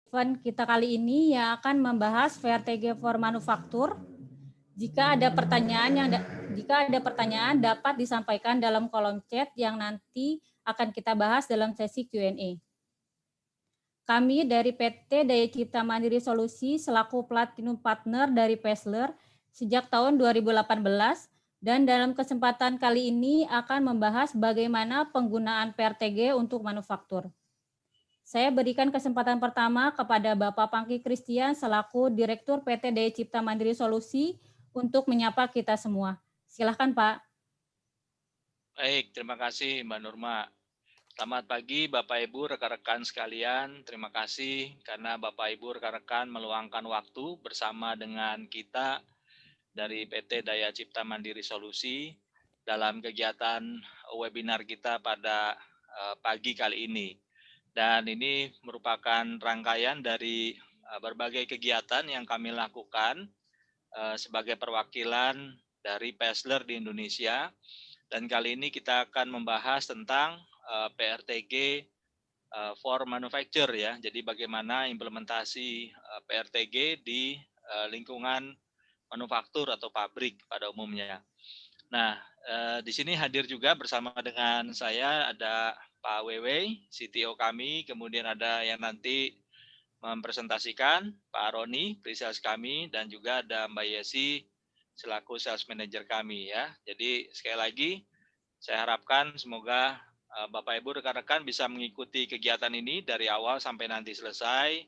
event kita kali ini yang akan membahas VRTG for Manufaktur. Jika ada pertanyaan dapat disampaikan dalam kolom chat yang nanti akan kita bahas dalam sesi Q&A. Kami dari PT Daya Cipta Mandiri Solusi selaku Platinum Partner dari Pezler sejak tahun 2018 dan dalam kesempatan kali ini akan membahas bagaimana penggunaan PRTG untuk manufaktur. Saya berikan kesempatan pertama kepada Bapak Pangki Christian selaku Direktur PT Daya Cipta Mandiri Solusi untuk menyapa kita semua. Silahkan Pak. Baik, terima kasih Mbak Nurma. Selamat pagi Bapak Ibu rekan-rekan sekalian. Terima kasih karena Bapak Ibu rekan-rekan meluangkan waktu bersama dengan kita dari PT Daya Cipta Mandiri Solusi dalam kegiatan webinar kita pada pagi kali ini. Dan ini merupakan rangkaian dari berbagai kegiatan yang kami lakukan sebagai perwakilan dari Pezler di Indonesia. Dan kali ini kita akan membahas tentang PRTG for Manufacture ya. Jadi bagaimana implementasi PRTG di lingkungan manufaktur atau pabrik pada umumnya. Nah, di sini hadir juga bersama dengan saya ada Pak Wewe, CTO kami, kemudian ada yang nanti mempresentasikan Pak Roni, pre-sales kami, dan juga ada Mbak Yesi selaku sales manager kami ya. Jadi sekali lagi saya harapkan semoga Bapak Ibu rekan-rekan bisa mengikuti kegiatan ini dari awal sampai nanti selesai.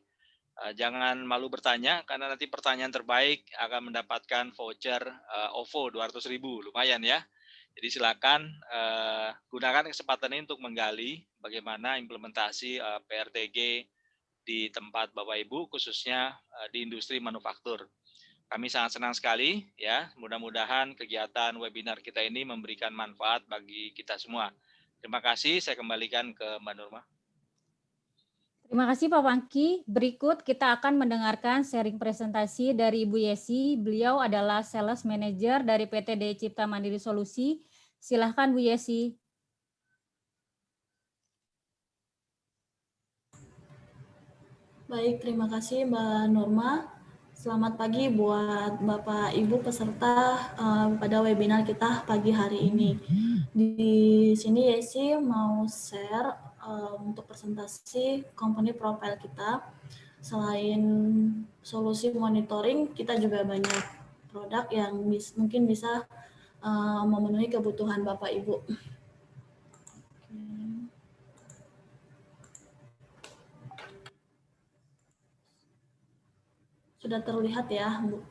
Jangan malu bertanya karena nanti pertanyaan terbaik akan mendapatkan voucher OVO 200.000, lumayan ya. Jadi silakan gunakan kesempatan ini untuk menggali bagaimana implementasi PRTG di tempat Bapak Ibu khususnya di industri manufaktur. Kami sangat senang sekali ya, mudah-mudahan kegiatan webinar kita ini memberikan manfaat bagi kita semua. Terima kasih, saya kembalikan ke Mbak Nurma. Terima kasih Pak Pangki. Berikut kita akan mendengarkan sharing presentasi dari Ibu Yesi. Beliau adalah Sales Manager dari PT Daya Cipta Mandiri Solusi. Silahkan Bu Yesi. Baik, terima kasih Mbak Nurma. Selamat pagi buat Bapak Ibu peserta pada webinar kita pagi hari ini. Di sini Yesi mau share untuk presentasi company profile kita. Selain solusi monitoring, kita juga banyak produk yang mungkin bisa memenuhi kebutuhan Bapak Ibu. Sudah terlihat ya, Bu?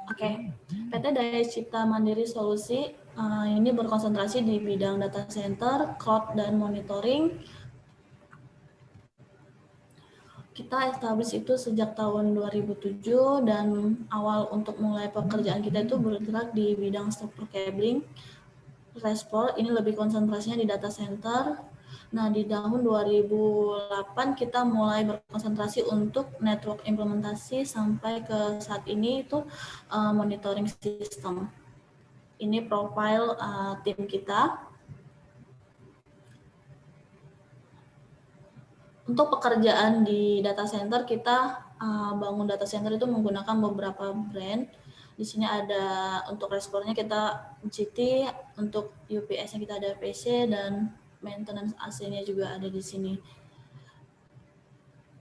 Oke, PT Daya Cipta Mandiri Solusi ini berkonsentrasi di bidang data center, cloud, dan monitoring. Kita establish itu sejak tahun 2007 dan awal untuk mulai pekerjaan kita itu bergerak di bidang struktur cabling, transport, ini lebih konsentrasinya di data center. Nah, di tahun 2008 kita mulai berkonsentrasi untuk network implementasi sampai ke saat ini itu monitoring system. Ini profile tim kita. Untuk pekerjaan di data center, kita bangun data center itu menggunakan beberapa brand. Di sini ada untuk restorannya kita GT, untuk UPS-nya kita ada PC, dan maintenance AC-nya juga ada di sini.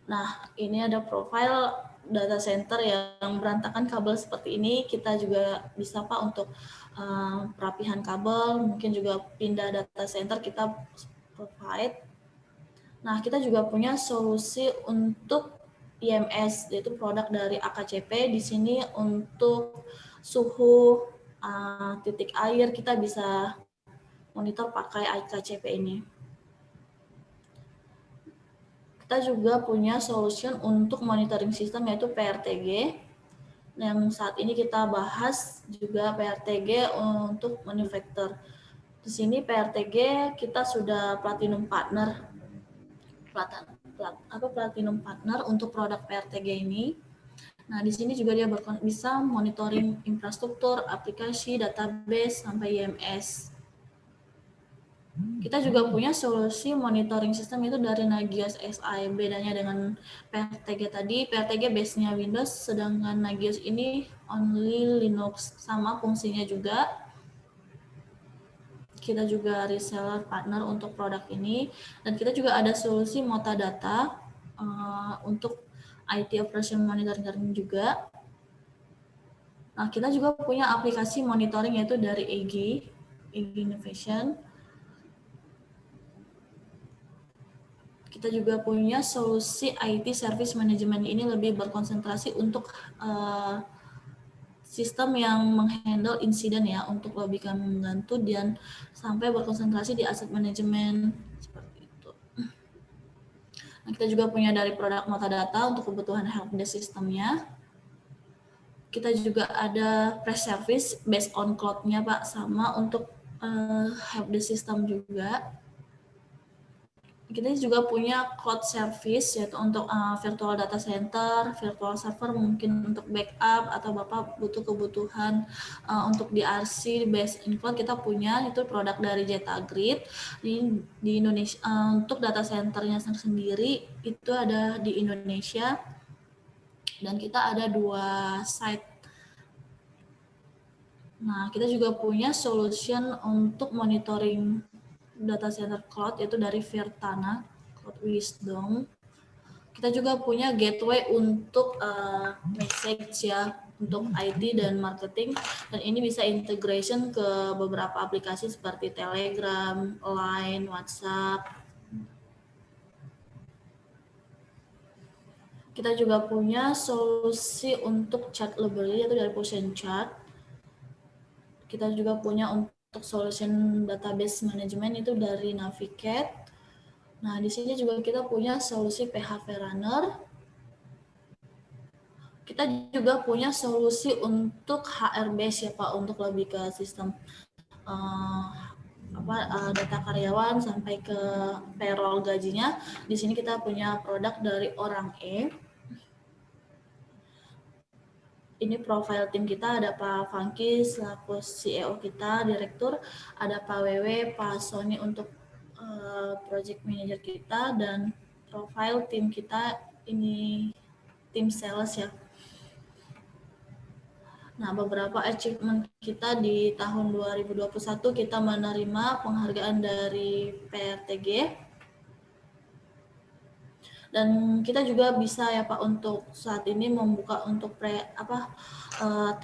Nah, ini ada profile data center yang berantakan kabel seperti ini. Kita juga bisa Pak untuk perapihan kabel, mungkin juga pindah data center kita provide. Nah, kita juga punya solusi untuk IMS, yaitu produk dari AKCP. Di sini untuk suhu titik air kita bisa monitor pakai AKCP ini. Kita juga punya solution untuk monitoring system yaitu PRTG. Yang saat ini kita bahas juga PRTG untuk manufacturer. Di sini PRTG kita sudah platinum partner. Platinum partner untuk produk PRTG ini. Nah, di sini juga dia bisa monitoring infrastruktur, aplikasi, database, sampai IMS. Kita juga punya solusi monitoring sistem itu dari Nagios SI. Bedanya dengan PRTG tadi, PRTG base-nya Windows, sedangkan Nagios ini only Linux. Sama fungsinya juga. Kita juga reseller partner untuk produk ini. Dan kita juga ada solusi Motadata untuk IT Operation Monitoring juga. Nah, kita juga punya aplikasi monitoring yaitu dari EG Innovation. Kita juga punya solusi IT Service Management, ini lebih berkonsentrasi untuk sistem yang menghandle insiden ya, untuk lebih kami membantu dan sampai berkonsentrasi di asset management seperti itu. Nah, kita juga punya dari produk Motadata untuk kebutuhan helpdesk sistemnya. Kita juga ada press service based on cloud-nya Pak, sama untuk helpdesk system juga. Kita juga punya cloud service yaitu untuk virtual data center, virtual server mungkin untuk backup atau Bapak butuh kebutuhan untuk DRC based in cloud, kita punya itu produk dari Jetagrid di Indonesia. Untuk data centernya sendiri itu ada di Indonesia dan kita ada 2 site. Nah, kita juga punya solution untuk monitoring data center cloud yaitu dari Virtana Cloud Wisdom. Kita juga punya gateway untuk message ya, untuk IT dan marketing, dan ini bisa integration ke beberapa aplikasi seperti Telegram, Line, WhatsApp. Kita juga punya solusi untuk chat library yaitu dari Potion Chat. Kita juga punya untuk solution database management itu dari Navigate. Nah, di sini juga kita punya solusi PHP Runner. Kita juga punya solusi untuk HR base ya Pak, untuk lebih ke sistem data karyawan sampai ke payroll gajinya. Di sini kita punya produk dari Orang E. Ini profil tim kita, ada Pak Fangki selaku CEO kita, direktur, ada Pak Wewe, Pak Sony untuk project manager kita, dan profil tim kita ini tim sales ya. Nah, beberapa achievement kita di tahun 2021 kita menerima penghargaan dari PRTG. Dan kita juga bisa ya Pak untuk saat ini membuka untuk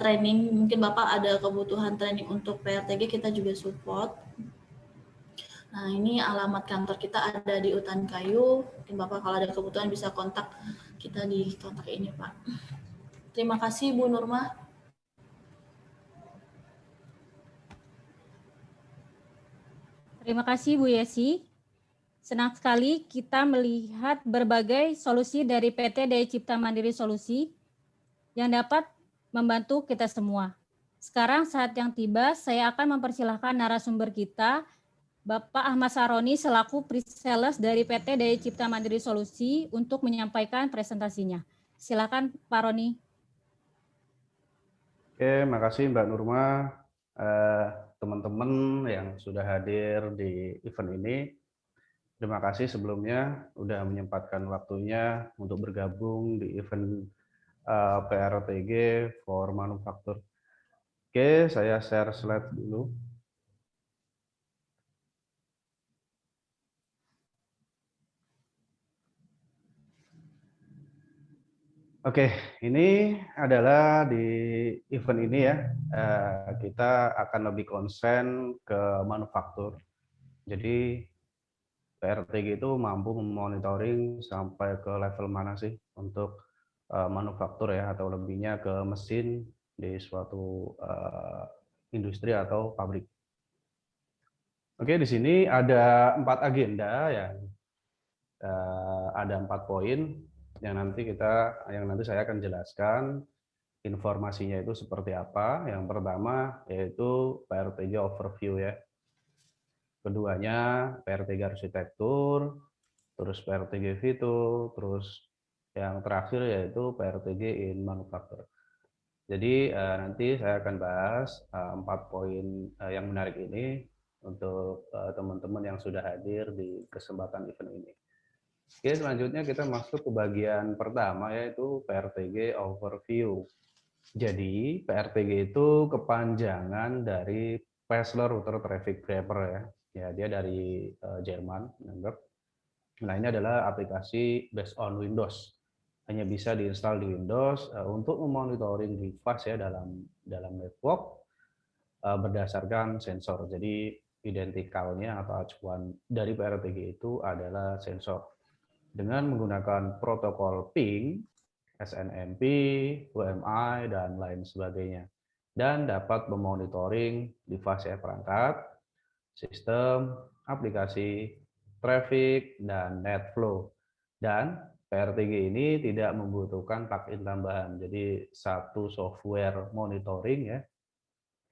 training, mungkin Bapak ada kebutuhan training untuk PRTG, kita juga support. Nah, ini alamat kantor kita ada di Utan Kayu. Mungkin Bapak kalau ada kebutuhan bisa kontak kita di kontak ini Pak. Terima kasih Bu Nurma. Terima kasih Bu Yesi. Senang sekali kita melihat berbagai solusi dari PT Daya Cipta Mandiri Solusi yang dapat membantu kita semua. Sekarang saat yang tiba, saya akan mempersilahkan narasumber kita, Bapak Ahmad Saroni selaku pre-sales dari PT Daya Cipta Mandiri Solusi untuk menyampaikan presentasinya. Silakan Pak Roni. Oke, makasih Mbak Nurma, teman-teman yang sudah hadir di event ini. Terima kasih sebelumnya sudah menyempatkan waktunya untuk bergabung di event PRTG for Manufacture. Oke, saya share slide dulu. Oke, ini adalah di event ini ya, kita akan lebih konsen ke manufaktur. Jadi PRTG itu mampu memonitoring sampai ke level mana sih untuk manufaktur ya, atau lebihnya ke mesin di suatu industri atau pabrik. Oke, di sini ada 4 agenda yang ada 4 poin yang nanti saya akan jelaskan informasinya itu seperti apa. Yang pertama yaitu PRTG overview ya. Keduanya PRTG arsitektur, terus PRTG fitur, terus yang terakhir yaitu PRTG in manufacture. Jadi nanti saya akan bahas 4 poin yang menarik ini. untuk teman-teman yang sudah hadir di kesempatan event ini. Oke, selanjutnya kita masuk ke bagian pertama, yaitu PRTG Overview. Jadi PRTG itu kepanjangan dari Parcel Router Traffic Grabber ya. Ya, dia dari Jerman. Nah, ini adalah aplikasi based on Windows. Hanya bisa diinstal di Windows untuk memonitoring device ya dalam network berdasarkan sensor. Jadi identikalnya atau acuan dari PRTG itu adalah sensor. Dengan menggunakan protokol ping, SNMP, UMI, dan lain sebagainya. Dan dapat memonitoring device perangkat, sistem, aplikasi, traffic, dan net flow. Dan PRTG ini tidak membutuhkan plugin tambahan. Jadi satu software monitoring ya,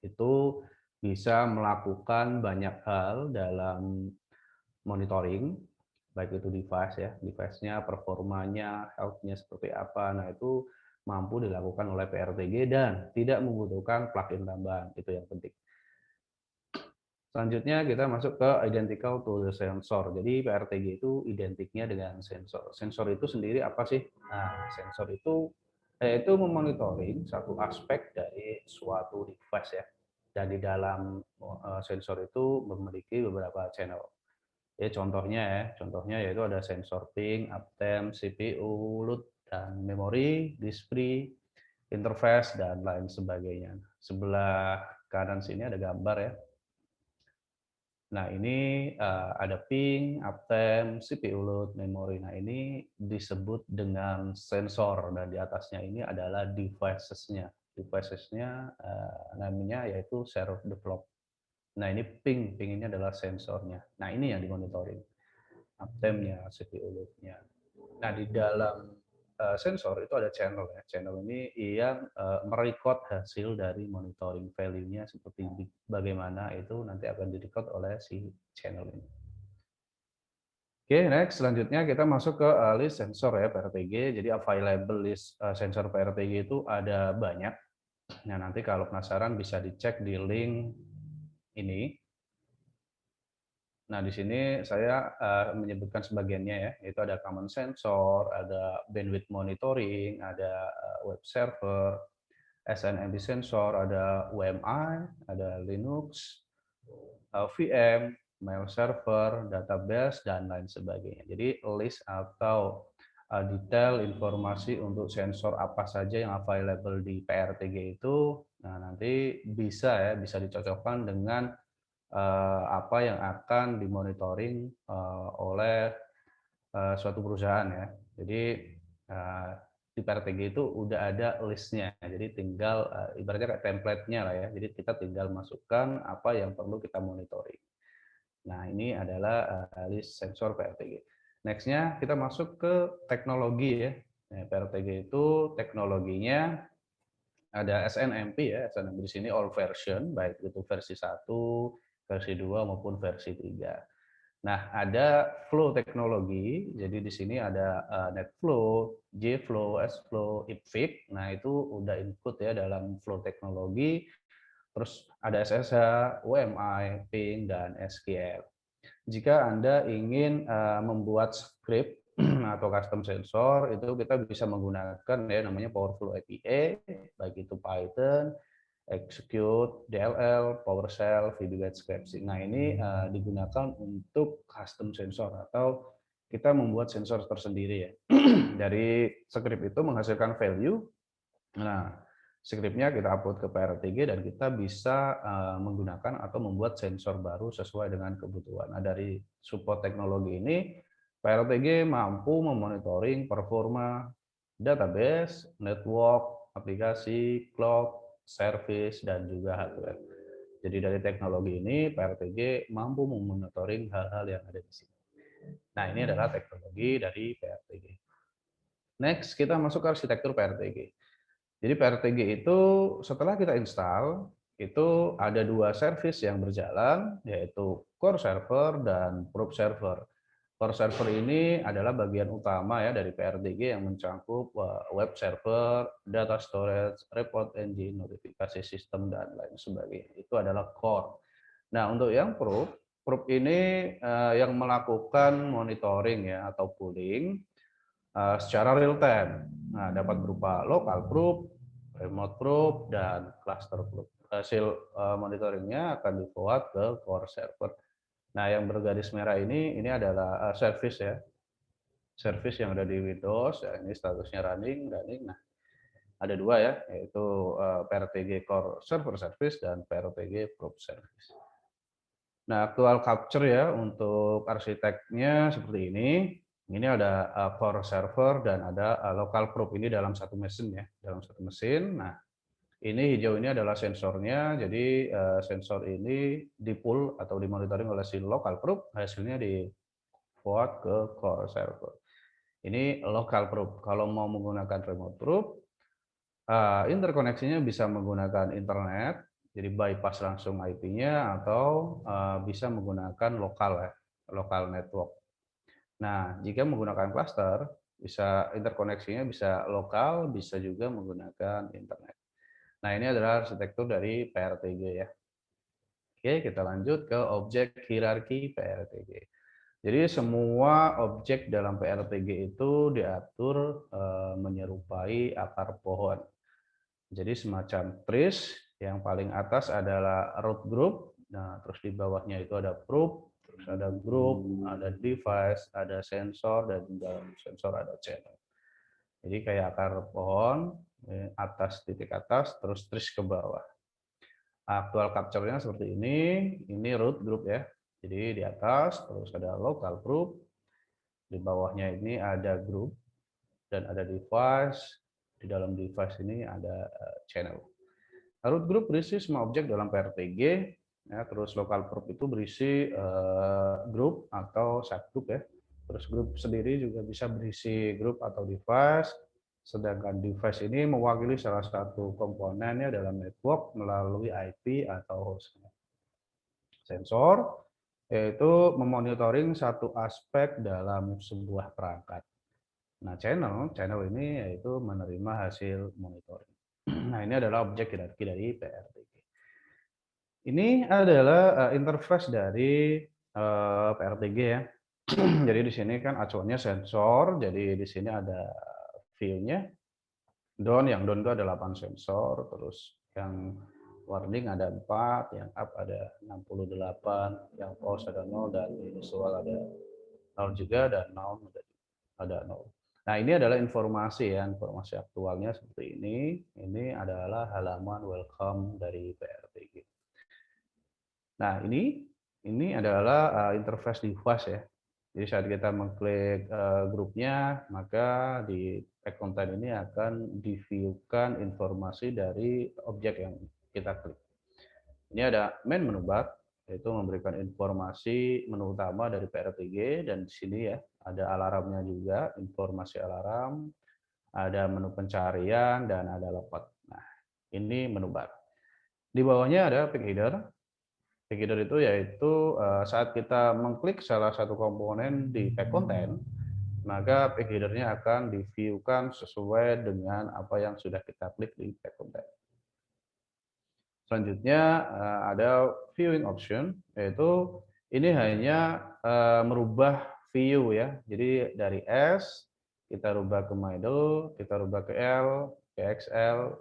itu bisa melakukan banyak hal dalam monitoring, baik itu device ya, device-nya, performanya, health-nya seperti apa. Nah, itu mampu dilakukan oleh PRTG dan tidak membutuhkan plugin tambahan, itu yang penting. Selanjutnya kita masuk ke identical to the sensor. Jadi PRTG itu identiknya dengan sensor. Sensor itu sendiri apa sih? Nah, sensor itu yaitu memonitoring satu aspek dari suatu device ya. Dan di dalam sensor itu memiliki beberapa channel. Ya, contohnya yaitu ada sensor ping, uptime, CPU, load, dan memori, display, interface, dan lain sebagainya. Sebelah kanan sini ada gambar ya. Nah, ini ada ping, uptime, CPU load, memori. Nah, ini disebut dengan sensor dan di atasnya ini adalah devices-nya. Devices-nya namanya yaitu server develop. Nah, ini ping ini adalah sensornya. Nah, ini yang dimonitoring. Uptime-nya, CPU load-nya. Nah, di dalam sensor itu ada channel ya. Channel ini yang merecord hasil dari monitoring value-nya seperti bagaimana itu nanti akan direcord oleh si channel ini. Oke, next selanjutnya kita masuk ke list sensor ya PRTG. Jadi available list sensor PRTG itu ada banyak. Nah, nanti kalau penasaran bisa dicek di link ini. Nah, di sini saya menyebutkan sebagiannya ya, yaitu ada common sensor, ada bandwidth monitoring, ada web server, SNMP sensor, ada UMI, ada Linux, VM, mail server, database, dan lain sebagainya. Jadi list atau detail informasi untuk sensor apa saja yang available di PRTG itu, nah nanti bisa dicocokkan dengan apa yang akan dimonitoring oleh suatu perusahaan ya. Jadi di PRTG itu udah ada listnya, jadi tinggal ibaratnya kayak template-nya lah ya. Jadi kita tinggal masukkan apa yang perlu kita monitoring. Nah, ini adalah list sensor PRTG. Next-nya kita masuk ke teknologi ya. Nah, PRTG itu teknologinya ada SNMP ya, SNMP di sini all version, baik itu versi 1, versi 2 maupun versi 3. Nah, ada flow teknologi, jadi di sini ada NetFlow, JFlow, SFlow, IPFIX. Nah, itu udah input ya dalam flow teknologi. Terus ada SSH, UMI, ping, dan SQL. Jika Anda ingin membuat script atau custom sensor, itu kita bisa menggunakan ya namanya Powerflow API, baik itu Python, Execute, DLL, PowerShell, VBGuide scripting. Nah, ini digunakan untuk custom sensor atau kita membuat sensor tersendiri ya. Dari script itu menghasilkan value. Nah, scriptnya kita upload ke PRTG dan kita bisa menggunakan atau membuat sensor baru sesuai dengan kebutuhan. Nah, dari support teknologi ini, PRTG mampu memonitoring performa database, network, aplikasi, cloud, service, dan juga hardware. Jadi dari teknologi ini, PRTG mampu memonitoring hal-hal yang ada di sini. Nah, ini adalah teknologi dari PRTG. Next, kita masuk ke arsitektur PRTG. Jadi PRTG itu setelah kita install, itu ada 2 service yang berjalan, yaitu core server dan probe server. Core server ini adalah bagian utama ya dari PRTG yang mencakup web server, data storage, report engine, notifikasi sistem, dan lain sebagainya. Itu adalah core. Nah, untuk yang probe ini yang melakukan monitoring ya atau pooling secara real time. Nah, dapat berupa local probe, remote probe, dan cluster probe. Hasil monitoringnya akan di-forward ke core server. Nah, yang bergaris merah ini adalah service ya. Service yang ada di Windows, ya, ini statusnya running. Nah, ada dua ya, yaitu PRTG Core Server Service dan PRTG Probe Service. Nah, actual capture ya untuk arsiteknya seperti ini. Ini ada core server dan ada local probe ini dalam satu mesin ya, dalam satu mesin. Nah, ini hijau ini adalah sensornya. Jadi sensor ini di-pull atau dimonitoring oleh si local probe, hasilnya di forward ke core server. Ini local probe. Kalau mau menggunakan remote probe, interkoneksinya bisa menggunakan internet, jadi bypass langsung IP-nya atau bisa menggunakan lokal ya, lokal network. Nah, jika menggunakan cluster, bisa interkoneksinya bisa lokal, bisa juga menggunakan internet. Nah, ini adalah arsitektur dari PRTG ya. Oke, kita lanjut ke objek hierarki PRTG. Jadi semua objek dalam PRTG itu diatur menyerupai akar pohon. Jadi semacam trees, yang paling atas adalah root group, nah terus di bawahnya itu ada probe, terus ada group, ada device, ada sensor, dan di dalam sensor ada channel. Jadi kayak akar pohon, atas titik atas, terus trees ke bawah. Aktual capture-nya seperti ini root group ya. Jadi di atas, terus ada local group, di bawahnya ini ada group, dan ada device, di dalam device ini ada channel. Root group berisi semua objek dalam PRTG, ya, terus local probe itu berisi group atau subgroup ya. Terus group sendiri juga bisa berisi group atau device, sedangkan device ini mewakili salah satu komponennya dalam network melalui IP atau host. Sensor yaitu memonitoring satu aspek dalam sebuah perangkat. Nah, channel ini yaitu menerima hasil monitoring. Nah, ini adalah objek hierarki dari PRTG. Ini adalah interface dari PRTG ya. Jadi di sini kan acuannya sensor, jadi di sini ada view-nya. Yang down itu ada 8 sensor, terus yang warning ada 4, yang up ada 68, yang pause ada 0, dan visual ada 0 juga, dan now ada 0. Nah, ini adalah informasi ya, informasi aktualnya seperti ini. Ini adalah halaman welcome dari PRTG. Nah, ini adalah interface device ya. Jadi saat kita mengklik grupnya, maka di pack content ini akan di-view-kan informasi dari objek yang kita klik. Ini ada main menu bar, yaitu memberikan informasi menu utama dari PRTG, dan di sini ya ada alarmnya juga, informasi alarm, ada menu pencarian, dan ada lepot. Nah, ini menu bar. Di bawahnya ada pick header. Pick header itu yaitu saat kita mengklik salah satu komponen di pack content, maka pick header-nya akan di-view-kan sesuai dengan apa yang sudah kita klik di pack content. Selanjutnya ada viewing option, yaitu ini hanya merubah view ya. Jadi dari S kita rubah ke middle, kita rubah ke L, ke XL,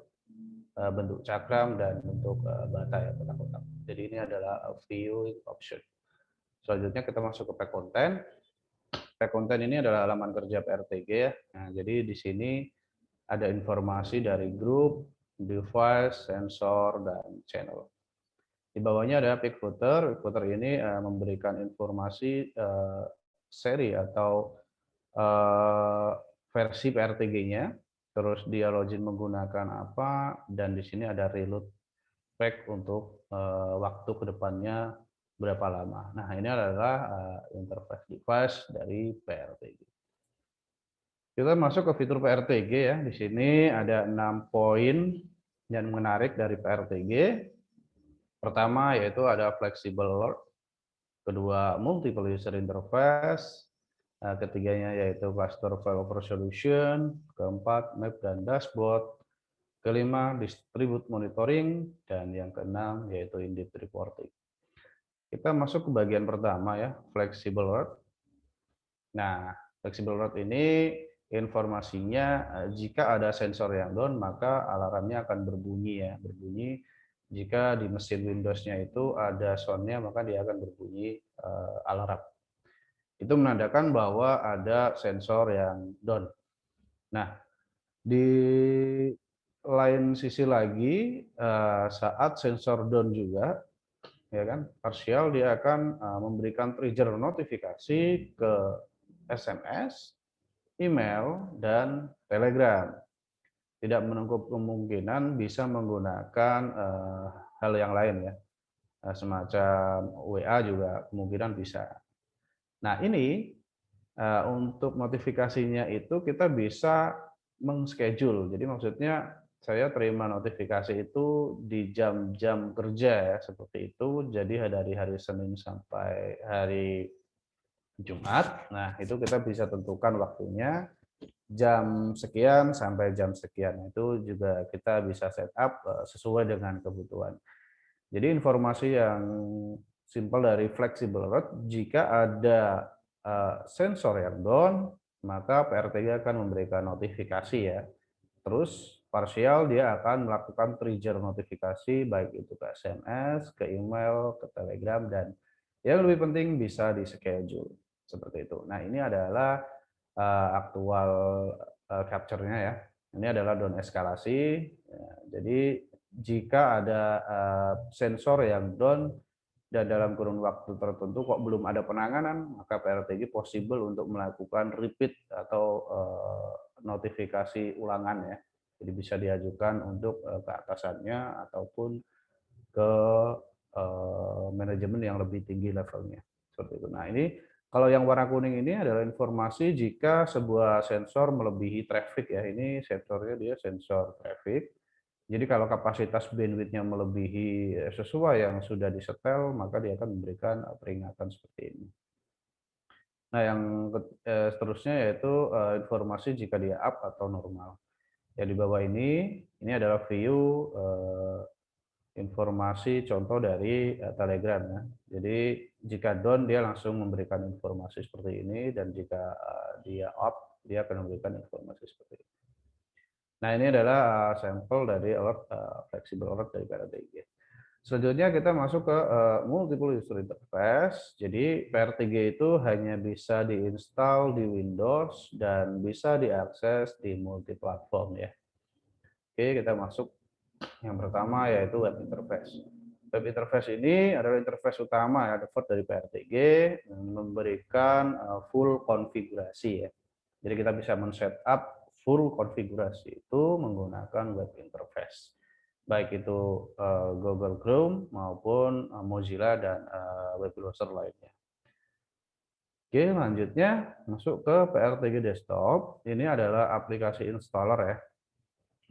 bentuk cakram, dan bentuk bata ya, kotak-kotak. Jadi ini adalah viewing option. Selanjutnya kita masuk ke pack content. Pack content ini adalah halaman kerja PRTG ya. Nah, jadi di sini ada informasi dari grup, device, sensor, dan channel. Di bawahnya ada pick footer. Pick footer ini memberikan informasi seri atau versi PRTG-nya, terus dia login menggunakan apa, dan di sini ada reload pack untuk waktu kedepannya berapa lama. Nah, ini adalah interface device dari PRTG. Kita masuk ke fitur PRTG ya. Di sini ada 6 poin yang menarik dari PRTG. Pertama yaitu ada flexible alert, kedua multiple user interface, ketiganya yaitu cluster file over solution, keempat map dan dashboard, kelima distribute monitoring, dan yang keenam yaitu in-depth reporting. kita masuk ke bagian pertama ya, flexible alert. Nah, flexible alert ini informasinya jika ada sensor yang down maka alarmnya akan berbunyi ya, berbunyi jika di mesin Windows-nya itu ada sound-nya maka dia akan berbunyi alarm. Itu menandakan bahwa ada sensor yang down. Nah, di lain sisi lagi saat sensor down juga ya kan, partial dia akan memberikan trigger notifikasi ke SMS, email, dan Telegram. Tidak menutup kemungkinan bisa menggunakan hal yang lain ya, semacam WA juga kemungkinan bisa. Nah ini untuk notifikasinya itu kita bisa meng-schedule. Jadi maksudnya saya terima notifikasi itu di jam-jam kerja ya, seperti itu. Jadi dari hari Senin sampai hari Jumat. Nah, itu kita bisa tentukan waktunya jam sekian sampai jam sekian. Itu juga kita bisa setup sesuai dengan kebutuhan. Jadi informasi yang simpel dari flexible alert, jika ada sensor yang down, maka PRTG akan memberikan notifikasi ya. Terus partial dia akan melakukan trigger notifikasi baik itu ke SMS, ke email, ke Telegram, dan yang lebih penting bisa di schedule seperti itu. Nah ini adalah aktual capture-nya ya. Ini adalah down eskalasi. Ya, jadi jika ada sensor yang down dan dalam kurun waktu tertentu kok belum ada penanganan, maka PRTG possible untuk melakukan repeat atau notifikasi ulangan ya. Jadi bisa diajukan untuk ke atasannya ataupun ke manajemen yang lebih tinggi levelnya. Seperti itu. Nah ini kalau yang warna kuning ini adalah informasi jika sebuah sensor melebihi traffic ya. Ini sensornya dia sensor traffic. Jadi kalau kapasitas bandwidth-nya melebihi sesuai yang sudah disetel, maka dia akan memberikan peringatan seperti ini. Nah, yang seterusnya yaitu informasi jika dia up atau normal. Ya di bawah ini adalah view informasi contoh dari Telegram ya. Jadi jika down dia langsung memberikan informasi seperti ini, dan jika dia up dia akan memberikan informasi seperti ini. Nah, ini adalah sampel dari alert flexible alert dari PRTG. Selanjutnya kita masuk ke multiple user interface. Jadi PRTG itu hanya bisa diinstal di Windows dan bisa diakses di multi platform ya. Oke, kita masuk yang pertama yaitu web interface. Web interface ini adalah interface utama ya, default dari PRTG, yang memberikan full konfigurasi ya. Jadi kita bisa men-setup full konfigurasi itu menggunakan web interface. Baik itu Google Chrome maupun Mozilla dan web browser lainnya. Oke, lanjutnya masuk ke PRTG Desktop. Ini adalah aplikasi installer ya.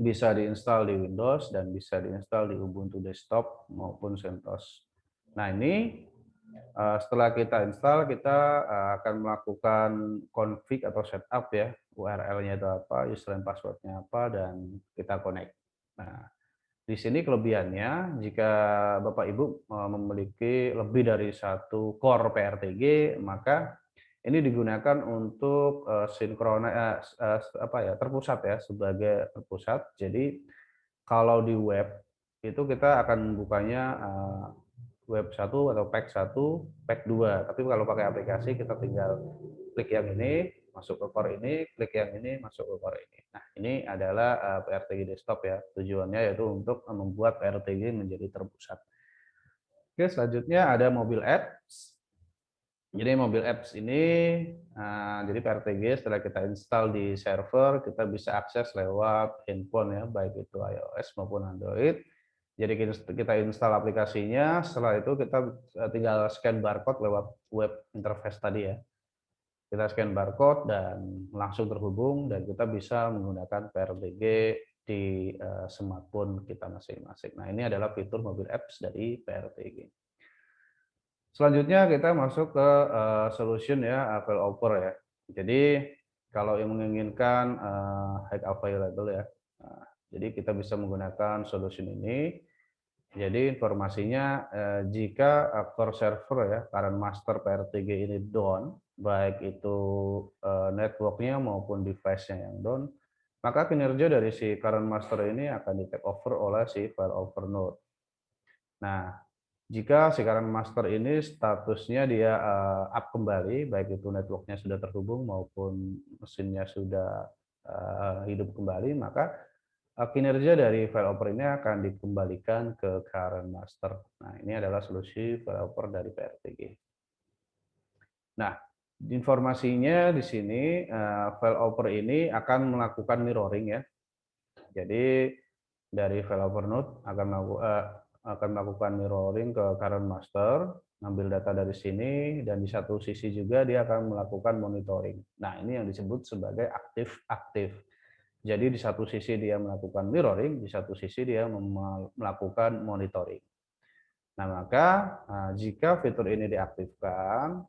Bisa diinstal di Windows dan bisa diinstal di Ubuntu Desktop maupun CentOS. Nah ini setelah kita install, kita akan melakukan config atau setup ya, URL-nya itu apa, username password-nya apa, dan kita connect. Nah, di sini kelebihannya, jika Bapak Ibu memiliki lebih dari satu core PRTG, maka ini digunakan untuk terpusat ya, sebagai terpusat. Jadi kalau di web itu kita akan bukanya web 1 atau pack 1, pack 2. Tapi kalau pakai aplikasi kita tinggal klik yang ini, masuk ke core ini, klik yang ini, masuk ke core ini. Nah, ini adalah PRTG desktop ya. Tujuannya yaitu untuk membuat PRTG menjadi terpusat. Oke, selanjutnya ada mobile apps. Jadi mobile apps ini, jadi PRTG setelah kita install di server, kita bisa akses lewat handphone ya, baik itu iOS maupun Android. Jadi kita install aplikasinya, setelah itu kita tinggal scan barcode lewat web interface tadi ya. Kita scan barcode dan langsung terhubung, dan kita bisa menggunakan PRTG di smartphone kita masing-masing. Nah ini adalah fitur mobile apps dari PRTG. Selanjutnya kita masuk ke solution ya, failover ya. Jadi kalau yang menginginkan high available ya, jadi kita bisa menggunakan solution ini. Jadi informasinya jika core server ya, current master PRTG ini down, baik itu networknya maupun device-nya yang down, maka kinerja dari si current master ini akan di take over oleh si failover node. Nah, jika si current master ini statusnya dia up kembali, baik itu networknya sudah terhubung maupun mesinnya sudah hidup kembali, maka kinerja dari failover ini akan dikembalikan ke current master. Nah, ini adalah solusi failover dari PRTG. Nah, informasinya di sini failover ini akan melakukan mirroring ya. Jadi dari failover node akan melakukan mirroring ke current master, ngambil data dari sini, dan di satu sisi juga dia akan melakukan monitoring. Nah, ini yang disebut sebagai aktif-aktif. Jadi di satu sisi dia melakukan mirroring, di satu sisi dia melakukan monitoring. Nah, maka jika fitur ini diaktifkan,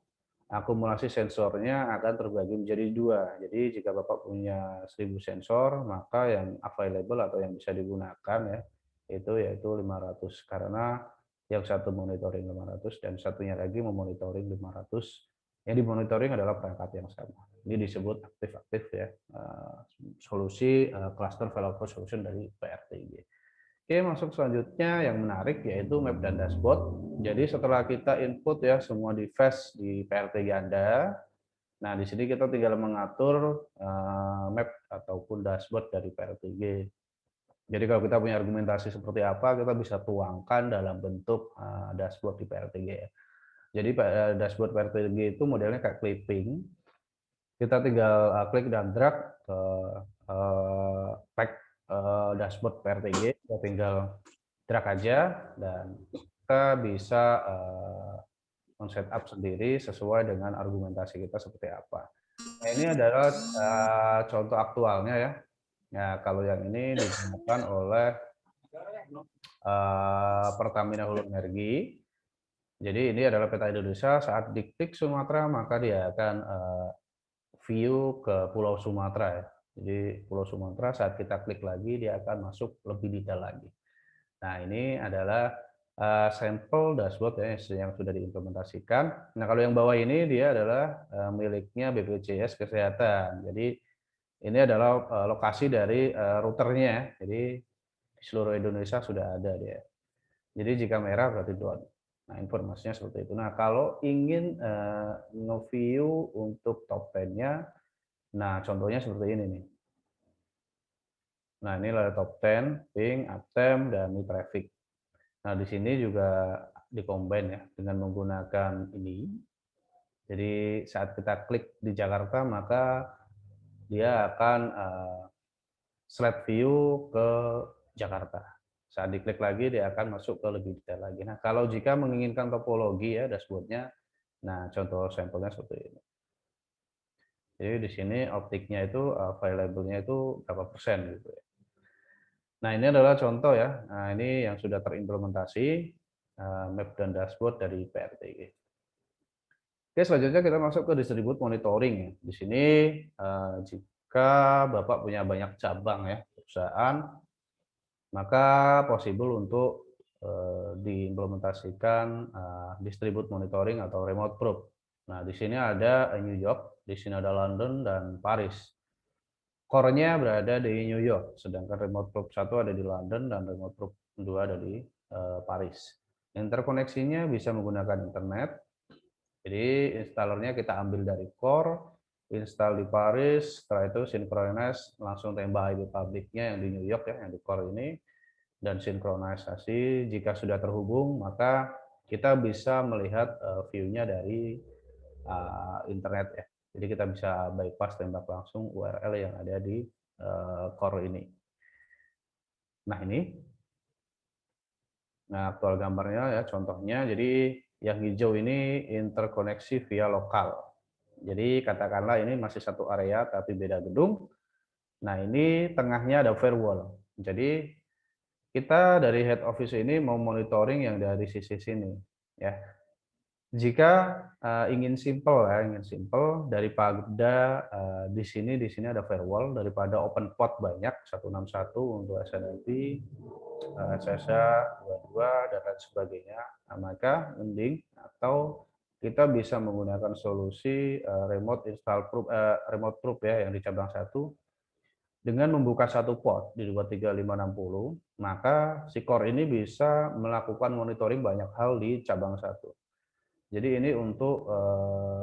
akumulasi sensornya akan terbagi menjadi 2. Jadi jika Bapak punya 1000 sensor, maka yang available atau yang bisa digunakan ya, itu yaitu 500. Karena yang satu monitoring 500 dan satunya lagi memonitoring 500. Yang dimonitoring adalah perangkat yang sama. Ini disebut aktif-aktif ya, solusi cluster failover solution dari PRTG. Oke, masuk selanjutnya yang menarik yaitu map dan dashboard. Jadi setelah kita input ya semua device di PRTG Anda, nah di sini kita tinggal mengatur map ataupun dashboard dari PRTG. Jadi kalau kita punya argumentasi seperti apa, kita bisa tuangkan dalam bentuk dashboard di PRTG ya. Jadi dashboard PRTG itu modelnya kayak clipping. Kita tinggal klik dan drag ke pack dashboard PRTG. Kita tinggal drag aja dan kita bisa men-setup sendiri sesuai dengan argumentasi kita seperti apa. Nah, ini adalah contoh aktualnya ya. Nah, kalau yang ini digunakan oleh Pertamina Hulu Energi. Jadi ini adalah peta Indonesia, saat diklik Sumatera maka dia akan view ke Pulau Sumatera ya. Jadi Pulau Sumatera saat kita klik lagi dia akan masuk lebih detail lagi. Nah, ini adalah sampel dashboard ya yang sudah diimplementasikan. Nah, kalau yang bawah ini dia adalah miliknya BPJS Kesehatan. Jadi ini adalah lokasi dari routernya. Jadi di seluruh Indonesia sudah ada dia. Jadi jika merah berarti down. Nah, informasinya seperti itu. Nah, kalau ingin nge-view untuk top 10-nya, nah contohnya seperti ini nih. Nah, ini adalah top 10, ping, uptime, dan traffic. Nah, di sini juga di-combine ya dengan menggunakan ini. Jadi saat kita klik di Jakarta, maka dia akan slide view ke Jakarta. Saat diklik lagi dia akan masuk ke lebih detail lagi. Nah, kalau jika menginginkan topologi ya dashboardnya, nah contoh sampelnya seperti ini. Jadi di sini optiknya itu available-nya itu berapa persen gitu ya. Nah, ini adalah contoh ya. Nah, ini yang sudah terimplementasi map dan dashboard dari PRTG. Oke, selanjutnya kita masuk ke distribute monitoring ya. Di sini jika Bapak punya banyak cabang ya perusahaan, maka possible untuk diimplementasikan distribute monitoring atau remote probe. Nah, di sini ada New York, di sini ada London dan Paris. Core-nya berada di New York, sedangkan remote probe 1 ada di London dan remote probe 2 ada di Paris. Interkoneksinya bisa menggunakan internet. Jadi installernya kita ambil dari core, install di Paris, setelah itu synchronize langsung tembak IP publiknya yang di New York ya, yang di core ini, dan sinkronisasi. Jika sudah terhubung, maka kita bisa melihat view-nya dari internet ya. Jadi kita bisa bypass tembak langsung URL yang ada di core ini. Nah, ini. Nah, aktual gambarnya ya contohnya. Jadi yang hijau ini interkoneksi via lokal. Jadi katakanlah ini masih satu area tapi beda gedung. Nah, ini tengahnya ada firewall. Jadi kita dari head office ini mau monitoring yang dari sisi sini ya. Jika ingin simple ya, daripada di sini ada firewall, daripada open port banyak 161 untuk SNMP, SSH 22 dan lain sebagainya, nah, maka mending atau kita bisa menggunakan solusi remote install proof, remote proof ya yang di cabang 1 dengan membuka satu port di 23560, maka si core ini bisa melakukan monitoring banyak hal di cabang 1. Jadi ini untuk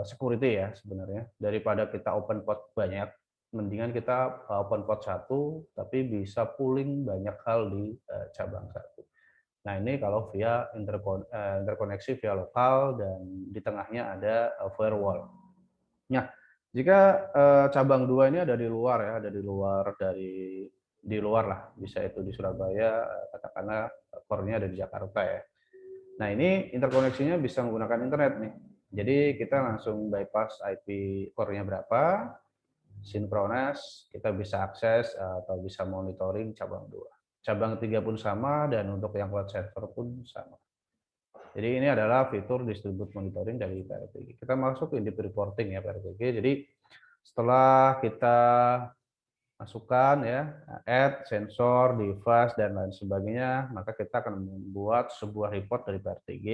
security ya sebenarnya. Daripada kita open port banyak, mendingan kita open port 1 tapi bisa pooling banyak hal di cabang 1. Nah, ini kalau via interkoneksi via lokal dan di tengahnya ada firewall. Nah, jika cabang 2 ini ada di luar ya, ada di luar lah, bisa itu di Surabaya, katakanlah core-nya ada di Jakarta ya. Nah, ini interkoneksinya bisa menggunakan internet nih. Jadi kita langsung bypass IP core-nya berapa, sinkronis, kita bisa akses atau bisa monitoring cabang 2. Cabang 3 pun sama, dan untuk yang cloud server pun sama. Jadi ini adalah fitur distribute monitoring dari PRTG. Kita masuk ke deep reporting ya PRTG. Jadi setelah kita masukkan ya, add, sensor, device, dan lain sebagainya, maka kita akan membuat sebuah report dari PRTG.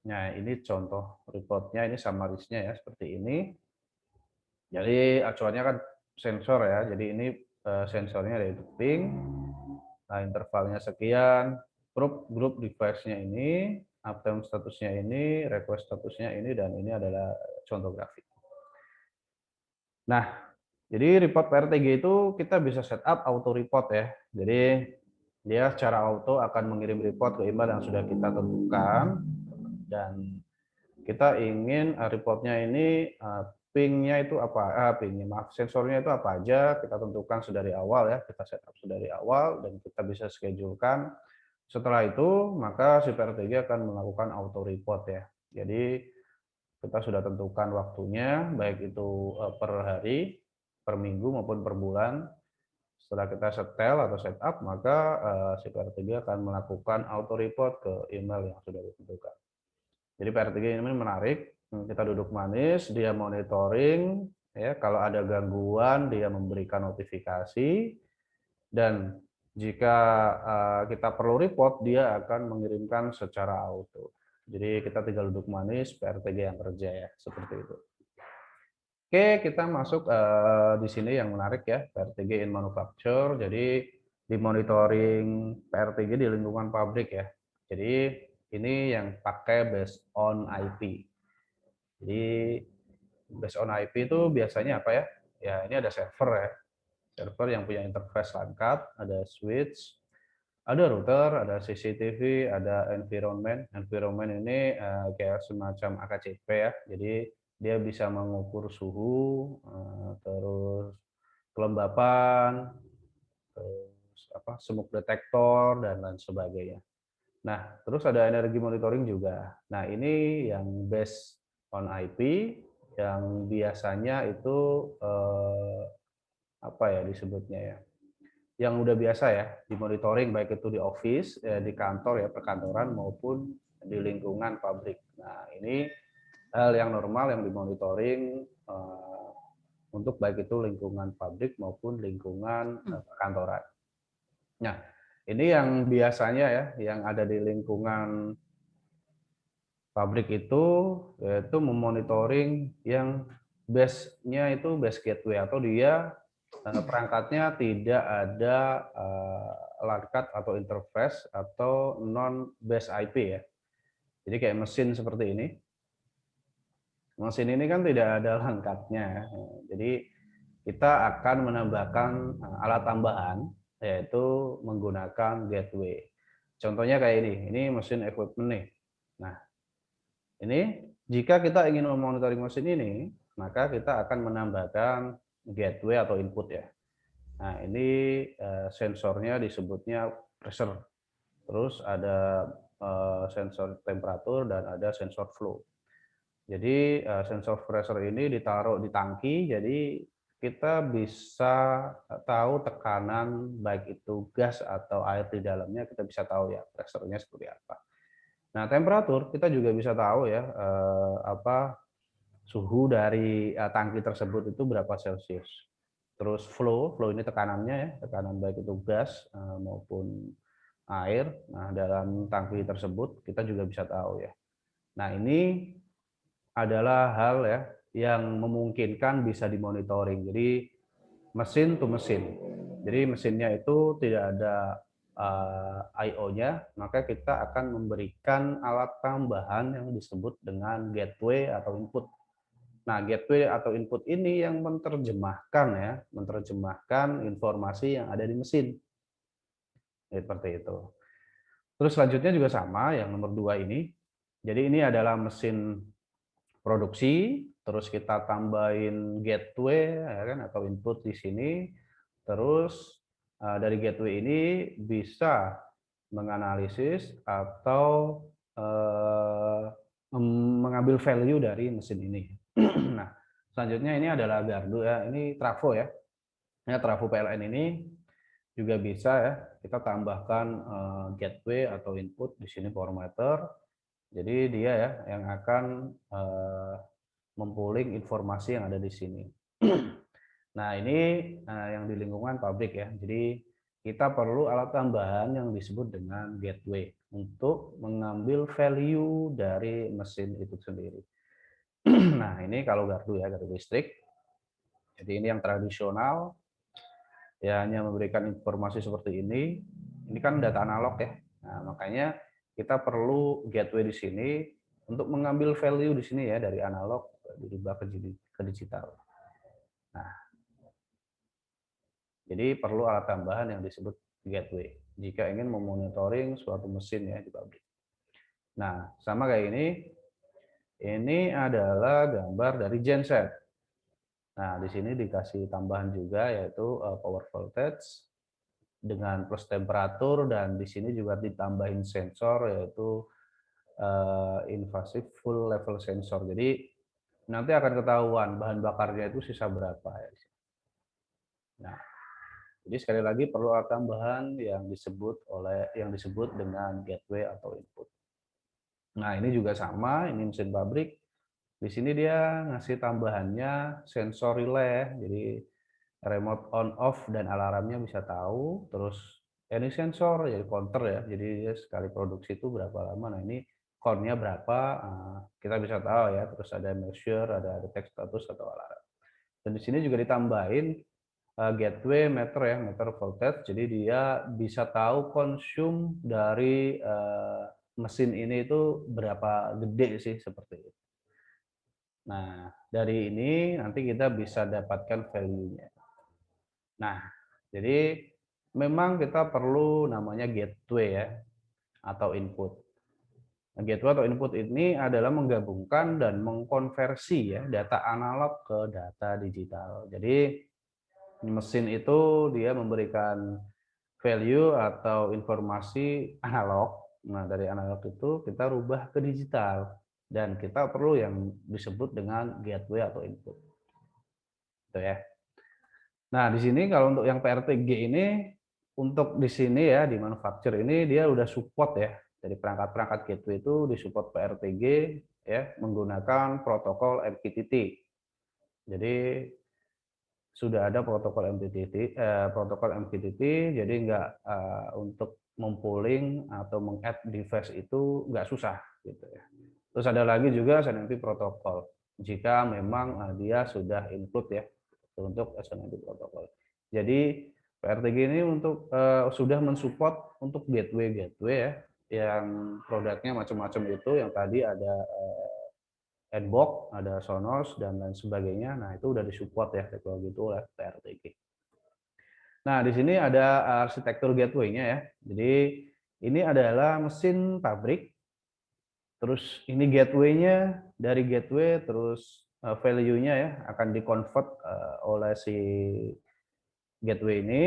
Nah, ini contoh reportnya, ini summaries-nya ya, seperti ini. Jadi acuannya kan sensor ya, jadi ini sensornya dari ping, nah intervalnya sekian, grup device-nya ini, uptime statusnya ini, request statusnya ini, dan ini adalah contoh grafik. Nah, jadi report PRTG itu kita bisa setup auto report ya. Jadi dia secara auto akan mengirim report ke email yang sudah kita tentukan, dan kita ingin reportnya ini pingnya itu apa? Sensornya itu apa aja, kita tentukan sedari awal ya, kita setup sedari awal dan kita bisa schedulekan. Setelah itu maka si PRTG akan melakukan auto report ya. Jadi kita sudah tentukan waktunya, baik itu per hari, per minggu maupun per bulan. Setelah kita setel atau setup, maka si PRTG akan melakukan auto report ke email yang sudah ditentukan. Jadi PRTG ini menarik, kita duduk manis, dia monitoring, ya kalau ada gangguan dia memberikan notifikasi, dan jika kita perlu report dia akan mengirimkan secara auto. Jadi kita tinggal duduk manis, PRTG yang kerja ya, seperti itu. Oke, kita masuk di sini yang menarik ya, PRTG in manufacture. Jadi di monitoring PRTG di lingkungan pabrik ya. Jadi ini yang pakai based on IP. Jadi based on IP itu biasanya apa ya? Ya ini ada server ya. Server yang punya interface langkat, ada switch, ada router, ada CCTV, ada environment. Environment ini kayak semacam AKCP ya. Jadi dia bisa mengukur suhu, terus kelembapan, terus smoke detector dan lain sebagainya. Nah, terus ada energi monitoring juga. Nah, ini yang based on IP yang biasanya itu apa ya disebutnya ya? Yang udah biasa ya dimonitoring baik itu di office, di kantor ya perkantoran maupun di lingkungan pabrik. Nah ini hal yang normal yang dimonitoring untuk baik itu lingkungan pabrik maupun lingkungan perkantoran. Nah ini yang biasanya ya yang ada di lingkungan pabrik itu yaitu memonitoring yang base-nya itu base gateway atau dia perangkatnya tidak ada langkat atau interface atau non base IP ya. Jadi kayak mesin seperti ini. Mesin ini kan tidak ada langkatnya. Jadi kita akan menambahkan alat tambahan yaitu menggunakan gateway. Contohnya kayak ini mesin equipment nih. Nah, ini jika kita ingin memonitoring mesin ini, maka kita akan menambahkan gateway atau input ya. Nah, ini sensornya disebutnya pressure. Terus ada sensor temperatur dan ada sensor flow. Jadi sensor pressure ini ditaruh di tangki, jadi kita bisa tahu tekanan baik itu gas atau air di dalamnya, kita bisa tahu ya pressure-nya seperti apa. Nah, temperatur kita juga bisa tahu ya suhu dari tangki tersebut itu berapa Celcius. Terus flow ini tekanannya ya, tekanan baik itu gas maupun air. Nah, dalam tangki tersebut kita juga bisa tahu ya. Nah, ini adalah hal ya yang memungkinkan bisa dimonitoring. Jadi mesin to mesin. Jadi mesinnya itu tidak ada I/O-nya, maka kita akan memberikan alat tambahan yang disebut dengan gateway atau input. Nah, gateway atau input ini yang menerjemahkan informasi yang ada di mesin. Seperti itu. Terus selanjutnya juga sama, yang nomor 2 ini. Jadi ini adalah mesin produksi, terus kita tambahin gateway ya kan, atau input di sini. Terus dari gateway ini bisa menganalisis atau mengambil value dari mesin ini. Nah, selanjutnya ini adalah gardu ya, ini trafo ya. Ya, trafo PLN ini juga bisa ya kita tambahkan gateway atau input di sini power meter. Jadi dia ya yang akan mempuling informasi yang ada di sini. Nah, ini yang di lingkungan pabrik ya. Jadi kita perlu alat tambahan yang disebut dengan gateway untuk mengambil value dari mesin itu sendiri. Nah, ini kalau gardu ya, gardu listrik. Jadi ini yang tradisional, ya hanya memberikan informasi seperti ini. Ini kan data analog ya. Nah, makanya kita perlu gateway di sini untuk mengambil value di sini ya dari analog dirubah ke digital. Nah, jadi perlu alat tambahan yang disebut gateway jika ingin memonitoring suatu mesin ya di pabrik. Nah, sama kayak ini. Ini adalah gambar dari genset. Nah, di sini dikasih tambahan juga yaitu power voltage dengan plus temperatur, dan di sini juga ditambahin sensor yaitu invasive full level sensor. Jadi nanti akan ketahuan bahan bakarnya itu sisa berapa ya. Nah, jadi sekali lagi perlu alat tambahan yang disebut dengan gateway atau input. Nah, ini juga sama, ini mesin pabrik. Di sini dia ngasih tambahannya sensor relay, jadi remote on off dan alarmnya bisa tahu. Terus ini sensor jadi counter ya, jadi dia sekali produksi itu berapa lama. Nah, ini count-nya berapa, kita bisa tahu ya. Terus ada measure, ada detect status atau alarm. Dan di sini juga ditambahin gateway meter ya, meter voltage. Jadi dia bisa tahu konsum dari mesin ini itu berapa gede sih, seperti itu. Nah, dari ini nanti kita bisa dapatkan value-nya. Nah, jadi memang kita perlu namanya gateway ya, atau input. Nah, gateway atau input ini adalah menggabungkan dan mengkonversi ya data analog ke data digital. Jadi mesin itu dia memberikan value atau informasi analog. Nah, dari analog itu kita rubah ke digital. Dan kita perlu yang disebut dengan gateway atau input. Itu ya. Nah, di sini kalau untuk yang PRTG ini, untuk di sini ya, di manufacture ini dia udah support ya. Dari perangkat-perangkat gateway itu disupport PRTG ya, menggunakan protokol MQTT. Jadi sudah ada protokol MQTT, jadi nggak untuk mempooling atau meng-add device itu nggak susah gitu ya. Terus ada lagi juga SNMP protokol jika memang dia sudah include ya untuk SNMP protokol. Jadi PRTG ini untuk sudah mensupport untuk gateway ya, yang produknya macam-macam itu, yang tadi ada Nbox, ada Sonos dan lain sebagainya. Nah, itu udah disupport ya teknologi itu oleh PRTG. Nah, di sini ada arsitektur gateway-nya ya. Jadi ini adalah mesin pabrik. Terus ini gateway-nya, dari gateway terus value-nya ya akan di-convert oleh si gateway ini.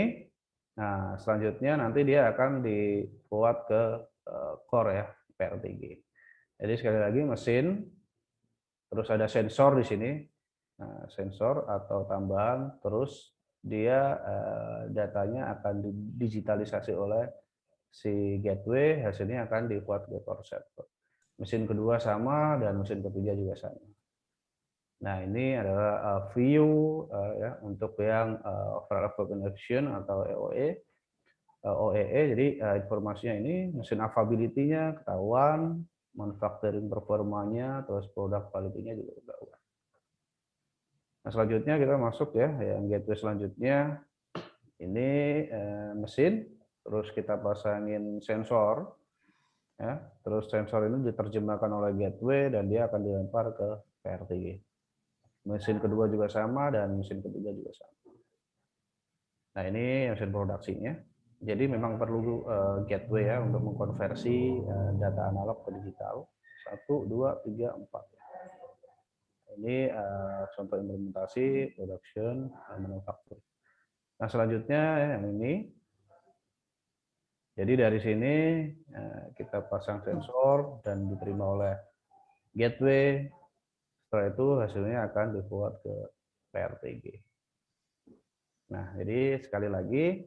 Nah, selanjutnya nanti dia akan dibuat ke core ya, PRTG. Jadi sekali lagi mesin, terus ada sensor di sini, nah, sensor atau tambahan, terus dia datanya akan didigitalisasi oleh si gateway, hasilnya akan dibuat ke core server. Mesin kedua sama dan mesin ketiga juga sama. Nah, ini adalah view ya untuk yang overall connection atau EOE. OEE, jadi informasinya ini mesin availability-nya ketahuan, manufacturing performanya, terus produk quality-nya juga ketahuan. Nah, selanjutnya kita masuk ya, yang gateway selanjutnya ini mesin, terus kita pasangin sensor, ya, terus sensor ini diterjemahkan oleh gateway dan dia akan dilempar ke PRTG. Mesin kedua juga sama dan mesin ketiga juga sama. Nah, ini mesin produksinya. Jadi memang perlu gateway ya untuk mengkonversi data analog ke digital. 1, 2, 3, 4. Ini contoh implementasi production manufacturing. Nah, selanjutnya yang ini. Jadi dari sini kita pasang sensor dan diterima oleh gateway. Setelah itu hasilnya akan dibuat ke PRTG. Nah, jadi sekali lagi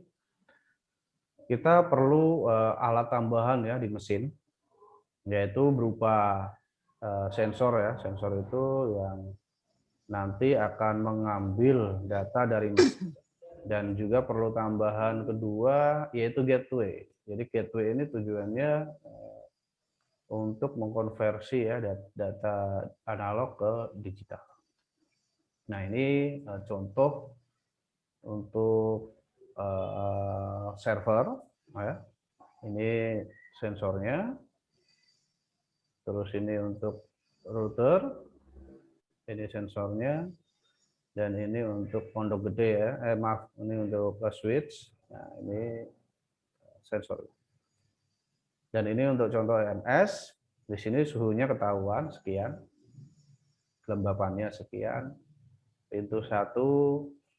kita perlu alat tambahan ya di mesin, yaitu berupa sensor ya. Sensor itu yang nanti akan mengambil data dari mesin. Dan juga perlu tambahan kedua yaitu gateway. Jadi gateway ini tujuannya untuk mengkonversi ya data analog ke digital. Nah, ini contoh untuk server ya. Ini sensornya. Terus ini untuk router. Ini sensornya. Dan ini untuk pondok gede ya. Maaf, ini untuk switch. Nah, ini sensor. Dan ini untuk contoh EMS. Di sini suhunya ketahuan sekian. Kelembapannya sekian. Pintu 1,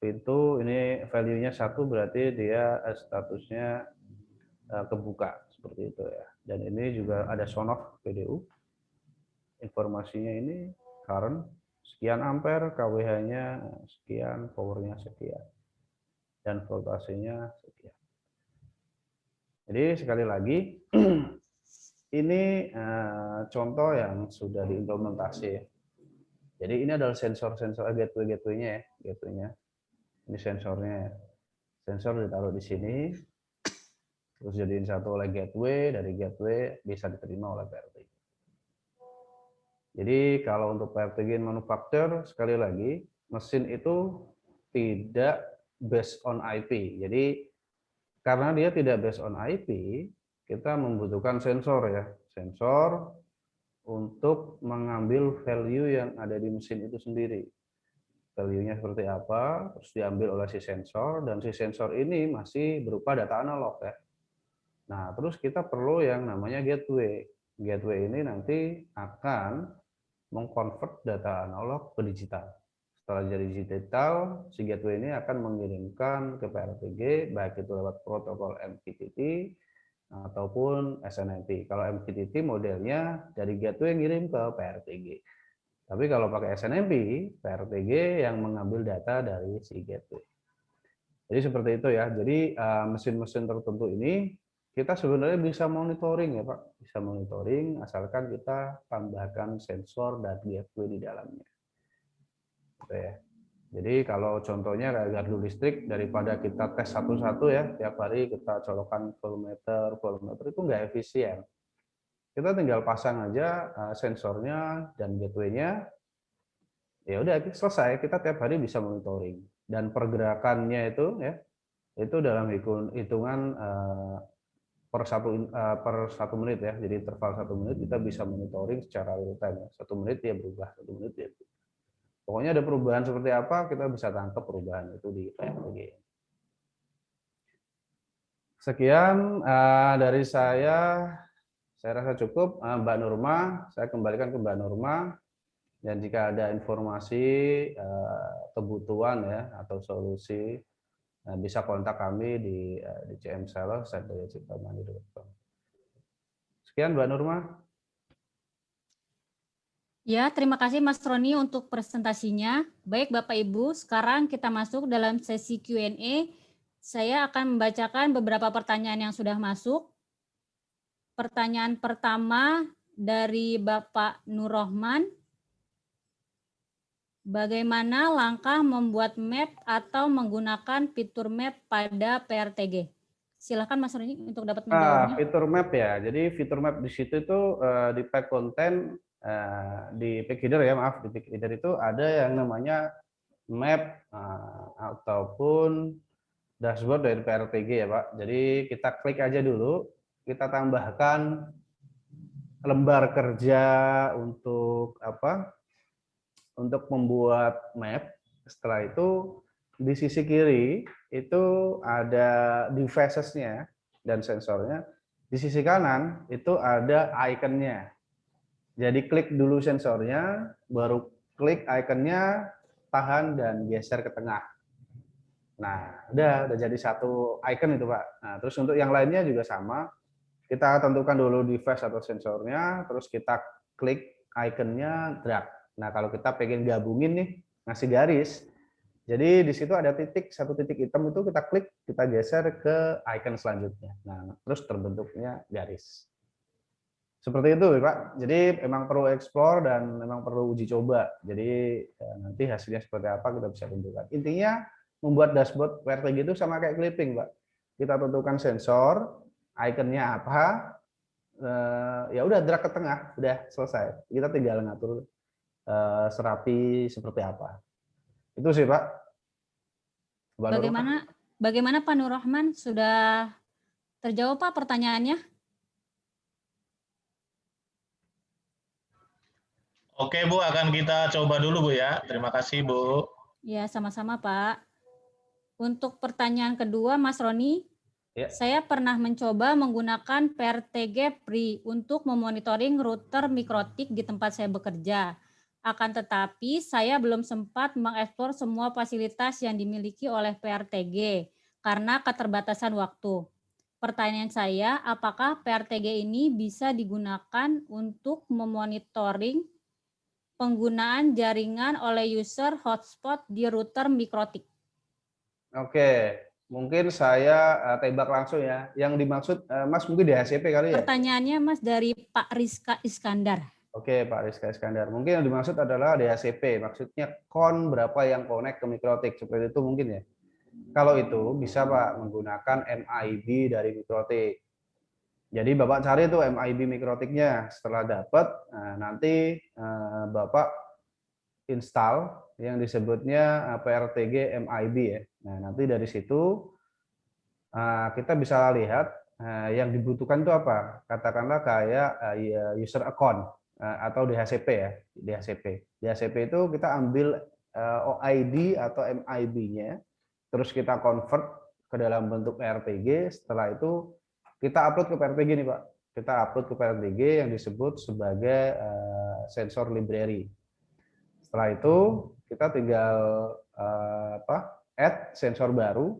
pintu ini value-nya 1 berarti dia statusnya kebuka seperti itu ya. Dan ini juga ada sound off PDU. Informasinya ini current sekian ampere, kWh-nya sekian, power-nya sekian. Dan voltasenya sekian. Jadi sekali lagi ini contoh yang sudah diimplementasi ya. Jadi ini adalah sensor-sensor gateway-gateway-nya ya, gateway-nya. Ini sensornya ya. Sensor ditaruh di sini, terus jadiin satu oleh gateway, dari gateway bisa diterima oleh PRTG. Jadi kalau untuk PRTG manufacturer, sekali lagi, mesin itu tidak based on IP. Jadi karena dia tidak based on IP, kita membutuhkan sensor ya. Sensor untuk mengambil value yang ada di mesin itu sendiri. Value-nya seperti apa, terus diambil oleh si sensor, dan si sensor ini masih berupa data analog ya. Nah, terus kita perlu yang namanya gateway. Gateway ini nanti akan mengkonvert data analog ke digital. Setelah jadi digital, si gateway ini akan mengirimkan ke PRTG, baik itu lewat protokol MQTT ataupun SNMP. Kalau MQTT modelnya dari gateway ngirim ke PRTG. Tapi kalau pakai SNMP, PRTG yang mengambil data dari si gateway. Jadi seperti itu ya. Jadi mesin-mesin tertentu ini kita sebenarnya bisa monitoring ya Pak. Bisa monitoring asalkan kita tambahkan sensor dan gateway di dalamnya. Gitu ya. Jadi kalau contohnya kayak gardu listrik, daripada kita tes satu-satu ya, tiap hari kita colokan voltmeter itu nggak efisien. Kita tinggal pasang aja sensornya dan gateway-nya, ya udah selesai. Kita tiap hari bisa monitoring dan pergerakannya itu ya, itu dalam hitungan per satu menit ya. Jadi interval 1 menit kita bisa monitoring secara real time. 1 menit dia berubah, 1 menit dia berubah. Pokoknya ada perubahan seperti apa, kita bisa tangkap perubahan itu di PRTG. Sekian dari saya rasa cukup. Mbak Nurma, saya kembalikan ke Mbak Nurma. Dan jika ada informasi, kebutuhan ya atau solusi, bisa kontak kami di cmsales@dayaciptamandiri.com. Sekian Mbak Nurma. Ya, terima kasih Mas Roni untuk presentasinya. Baik Bapak Ibu, sekarang kita masuk dalam sesi Q&A. Saya akan membacakan beberapa pertanyaan yang sudah masuk. Pertanyaan pertama dari Bapak Nur Rohman. Bagaimana langkah membuat map atau menggunakan fitur map pada PRTG? Silakan Mas Roni untuk dapat menjawabnya. Fitur map ya. Jadi fitur map di situ itu di pack konten di pack header ya, maaf, di pack header itu ada yang namanya map ataupun dashboard dari PRTG ya Pak. Jadi kita klik aja dulu, kita tambahkan lembar kerja untuk apa? Untuk membuat map. Setelah itu di sisi kiri itu ada devices-nya dan sensornya. Di sisi kanan itu ada ikonnya. Jadi klik dulu sensornya, baru klik ikonnya, tahan dan geser ke tengah. Nah, udah jadi satu icon itu Pak. Nah, terus untuk yang lainnya juga sama. Kita tentukan dulu device atau sensornya, terus kita klik ikonnya, drag. Nah, kalau kita pengen gabungin nih, ngasih garis, jadi di situ ada titik, satu titik hitam itu kita klik, kita geser ke icon selanjutnya. Nah, terus terbentuknya garis. Seperti itu, Pak. Jadi memang perlu explore dan memang perlu uji coba. Jadi nanti hasilnya seperti apa kita bisa tentukan. Intinya membuat dashboard PRTG itu sama kayak clipping, Pak. Kita tentukan sensor, ikonnya apa, ya udah drag ke tengah, udah selesai. Kita tinggal ngatur serapi seperti apa. Itu sih Pak. Bagaimana Pak Nur Rahman, sudah terjawab Pak pertanyaannya? Oke Bu, akan kita coba dulu Bu ya. Terima kasih Bu. Ya, sama-sama Pak. Untuk pertanyaan kedua Mas Roni, ya. Saya pernah mencoba menggunakan PRTG Pri untuk memonitoring router mikrotik di tempat saya bekerja. Akan tetapi saya belum sempat mengeksplor semua fasilitas yang dimiliki oleh PRTG karena keterbatasan waktu. Pertanyaan saya, apakah PRTG ini bisa digunakan untuk memonitoring penggunaan jaringan oleh user hotspot di router mikrotik? Oke, mungkin saya tebak langsung ya. Yang dimaksud Mas mungkin DHCP kali ya? Pertanyaannya Mas dari Pak Rizka Iskandar. Oke, Pak Rizka Iskandar. Mungkin yang dimaksud adalah DHCP, maksudnya kon berapa yang connect ke mikrotik, seperti itu mungkin ya. Kalau itu bisa Pak menggunakan MIB dari mikrotik. Jadi Bapak cari tuh MIB mikrotiknya. Setelah dapat, nanti Bapak install yang disebutnya PRTG MIB ya. Nah, nanti dari situ kita bisa lihat yang dibutuhkan itu apa. Katakanlah kayak user account atau DHCP ya. DHCP itu kita ambil OID atau MIB-nya, terus kita convert ke dalam bentuk PRTG. Setelah itu kita upload ke PRTG nih Pak. Kita upload ke PRTG yang disebut sebagai sensor library. Setelah itu kita tinggal add sensor baru.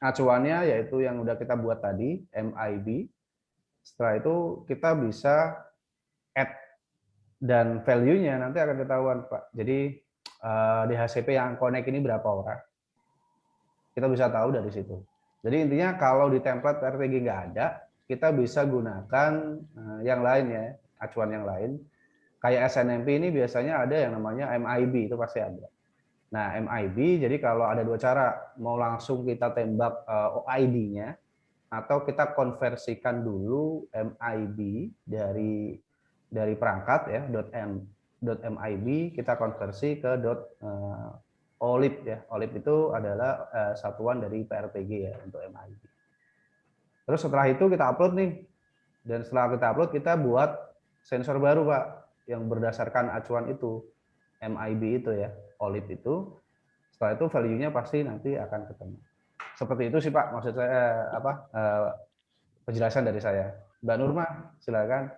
Acuannya yaitu yang udah kita buat tadi, MIB. Setelah itu kita bisa add dan value-nya nanti akan ketahuan Pak. Jadi DHCP yang connect ini berapa orang. Kita bisa tahu dari situ. Jadi intinya kalau di template PRTG nggak ada, kita bisa gunakan yang lain ya, acuan yang lain. Kayak SNMP ini biasanya ada yang namanya MIB, itu pasti ada. Nah, MIB, jadi kalau ada dua cara, mau langsung kita tembak OID-nya, atau kita konversikan dulu MIB dari perangkat ya, .mib, kita konversi ke .olib ya. Olib itu adalah satuan dari PRTG ya untuk MIB. Terus setelah itu kita upload nih, dan setelah kita upload kita buat sensor baru Pak, yang berdasarkan acuan itu, MIB itu ya, Olib itu. Setelah itu value-nya pasti nanti akan ketemu. Seperti itu sih Pak, maksud saya penjelasan dari saya. Mbak Nurma, silakan.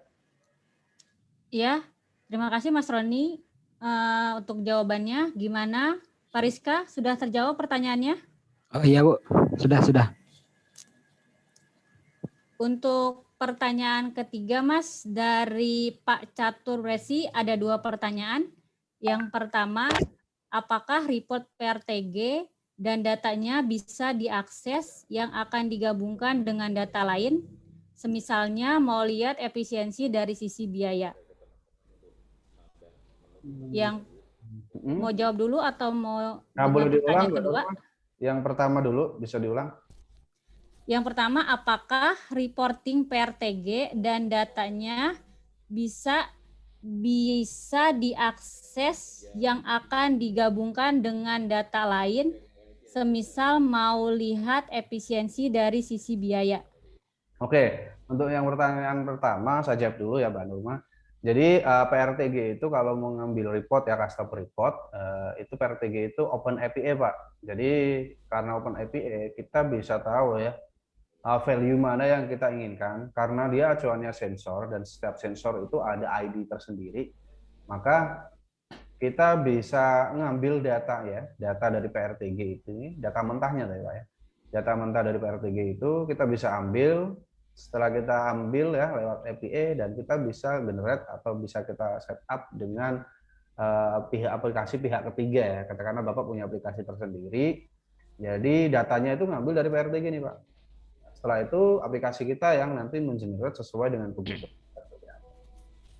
Ya, terima kasih Mas Roni untuk jawabannya. Gimana Pak Rizka, sudah terjawab pertanyaannya? Oh iya Bu, sudah. Untuk pertanyaan ketiga Mas, dari Pak Catur Resi ada 2 pertanyaan. Yang pertama, apakah report PRTG dan datanya bisa diakses yang akan digabungkan dengan data lain? Semisalnya mau lihat efisiensi dari sisi biaya. Yang mau jawab dulu atau mau boleh diulang, pertanyaan kedua? Yang pertama dulu, bisa diulang? Yang pertama, apakah reporting PRTG dan datanya bisa diakses yang akan digabungkan dengan data lain, semisal mau lihat efisiensi dari sisi biaya. Oke, untuk yang pertanyaan pertama saya jawab dulu ya Mbak Nurma. Jadi PRTG itu kalau mau ngambil report ya custom report, itu PRTG itu Open API Pak. Jadi karena Open API kita bisa tahu ya value mana yang kita inginkan, karena dia acuannya sensor dan setiap sensor itu ada ID tersendiri, maka kita bisa ngambil data ya, data dari PRTG itu, data mentahnya Pak ya. Data mentah dari PRTG itu kita bisa ambil, setelah kita ambil ya lewat API dan kita bisa generate atau bisa kita setup dengan aplikasi pihak ketiga ya. Katakanlah Bapak punya aplikasi tersendiri, jadi datanya itu ngambil dari PRTG nih Pak. Setelah itu aplikasi kita yang nanti mengenerate sesuai dengan kebutuhan.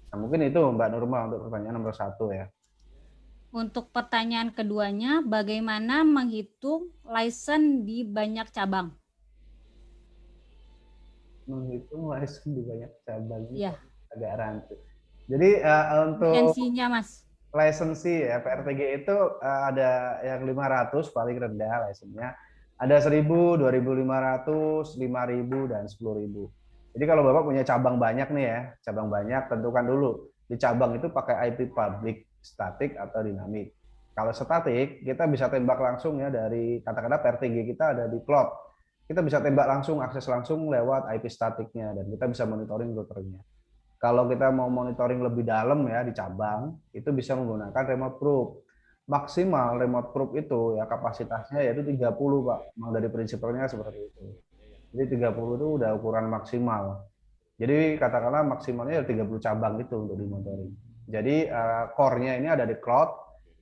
Nah, mungkin itu Mbak Nurma untuk pertanyaan nomor 1 ya. Untuk pertanyaan keduanya, bagaimana menghitung license di banyak cabang? Menghitung license di banyak cabang Ya. agak rancu. Jadi untuk Lisensinya, Mas. lisensi ya PRTG itu ada yang 500 paling rendah lisensinya. Ada 1.000, 2.500, 5.000 dan 10.000. Jadi kalau Bapak punya cabang banyak nih ya, cabang banyak tentukan dulu di cabang itu pakai IP public, static atau dinamik. Kalau statik kita bisa tembak langsung ya dari katakanlah PRTG kita ada di cloud. Kita bisa tembak langsung, akses langsung lewat IP statiknya dan kita bisa monitoring routernya. Kalau kita mau monitoring lebih dalam ya di cabang, itu bisa menggunakan remote probe. Maksimal remote probe itu ya kapasitasnya yaitu 30 Pak. Memang dari prinsipnya seperti itu. Jadi 30 itu udah ukuran maksimal. Jadi katakanlah maksimalnya 30 cabang itu untuk dimonitoring. Jadi core-nya ini ada di cloud,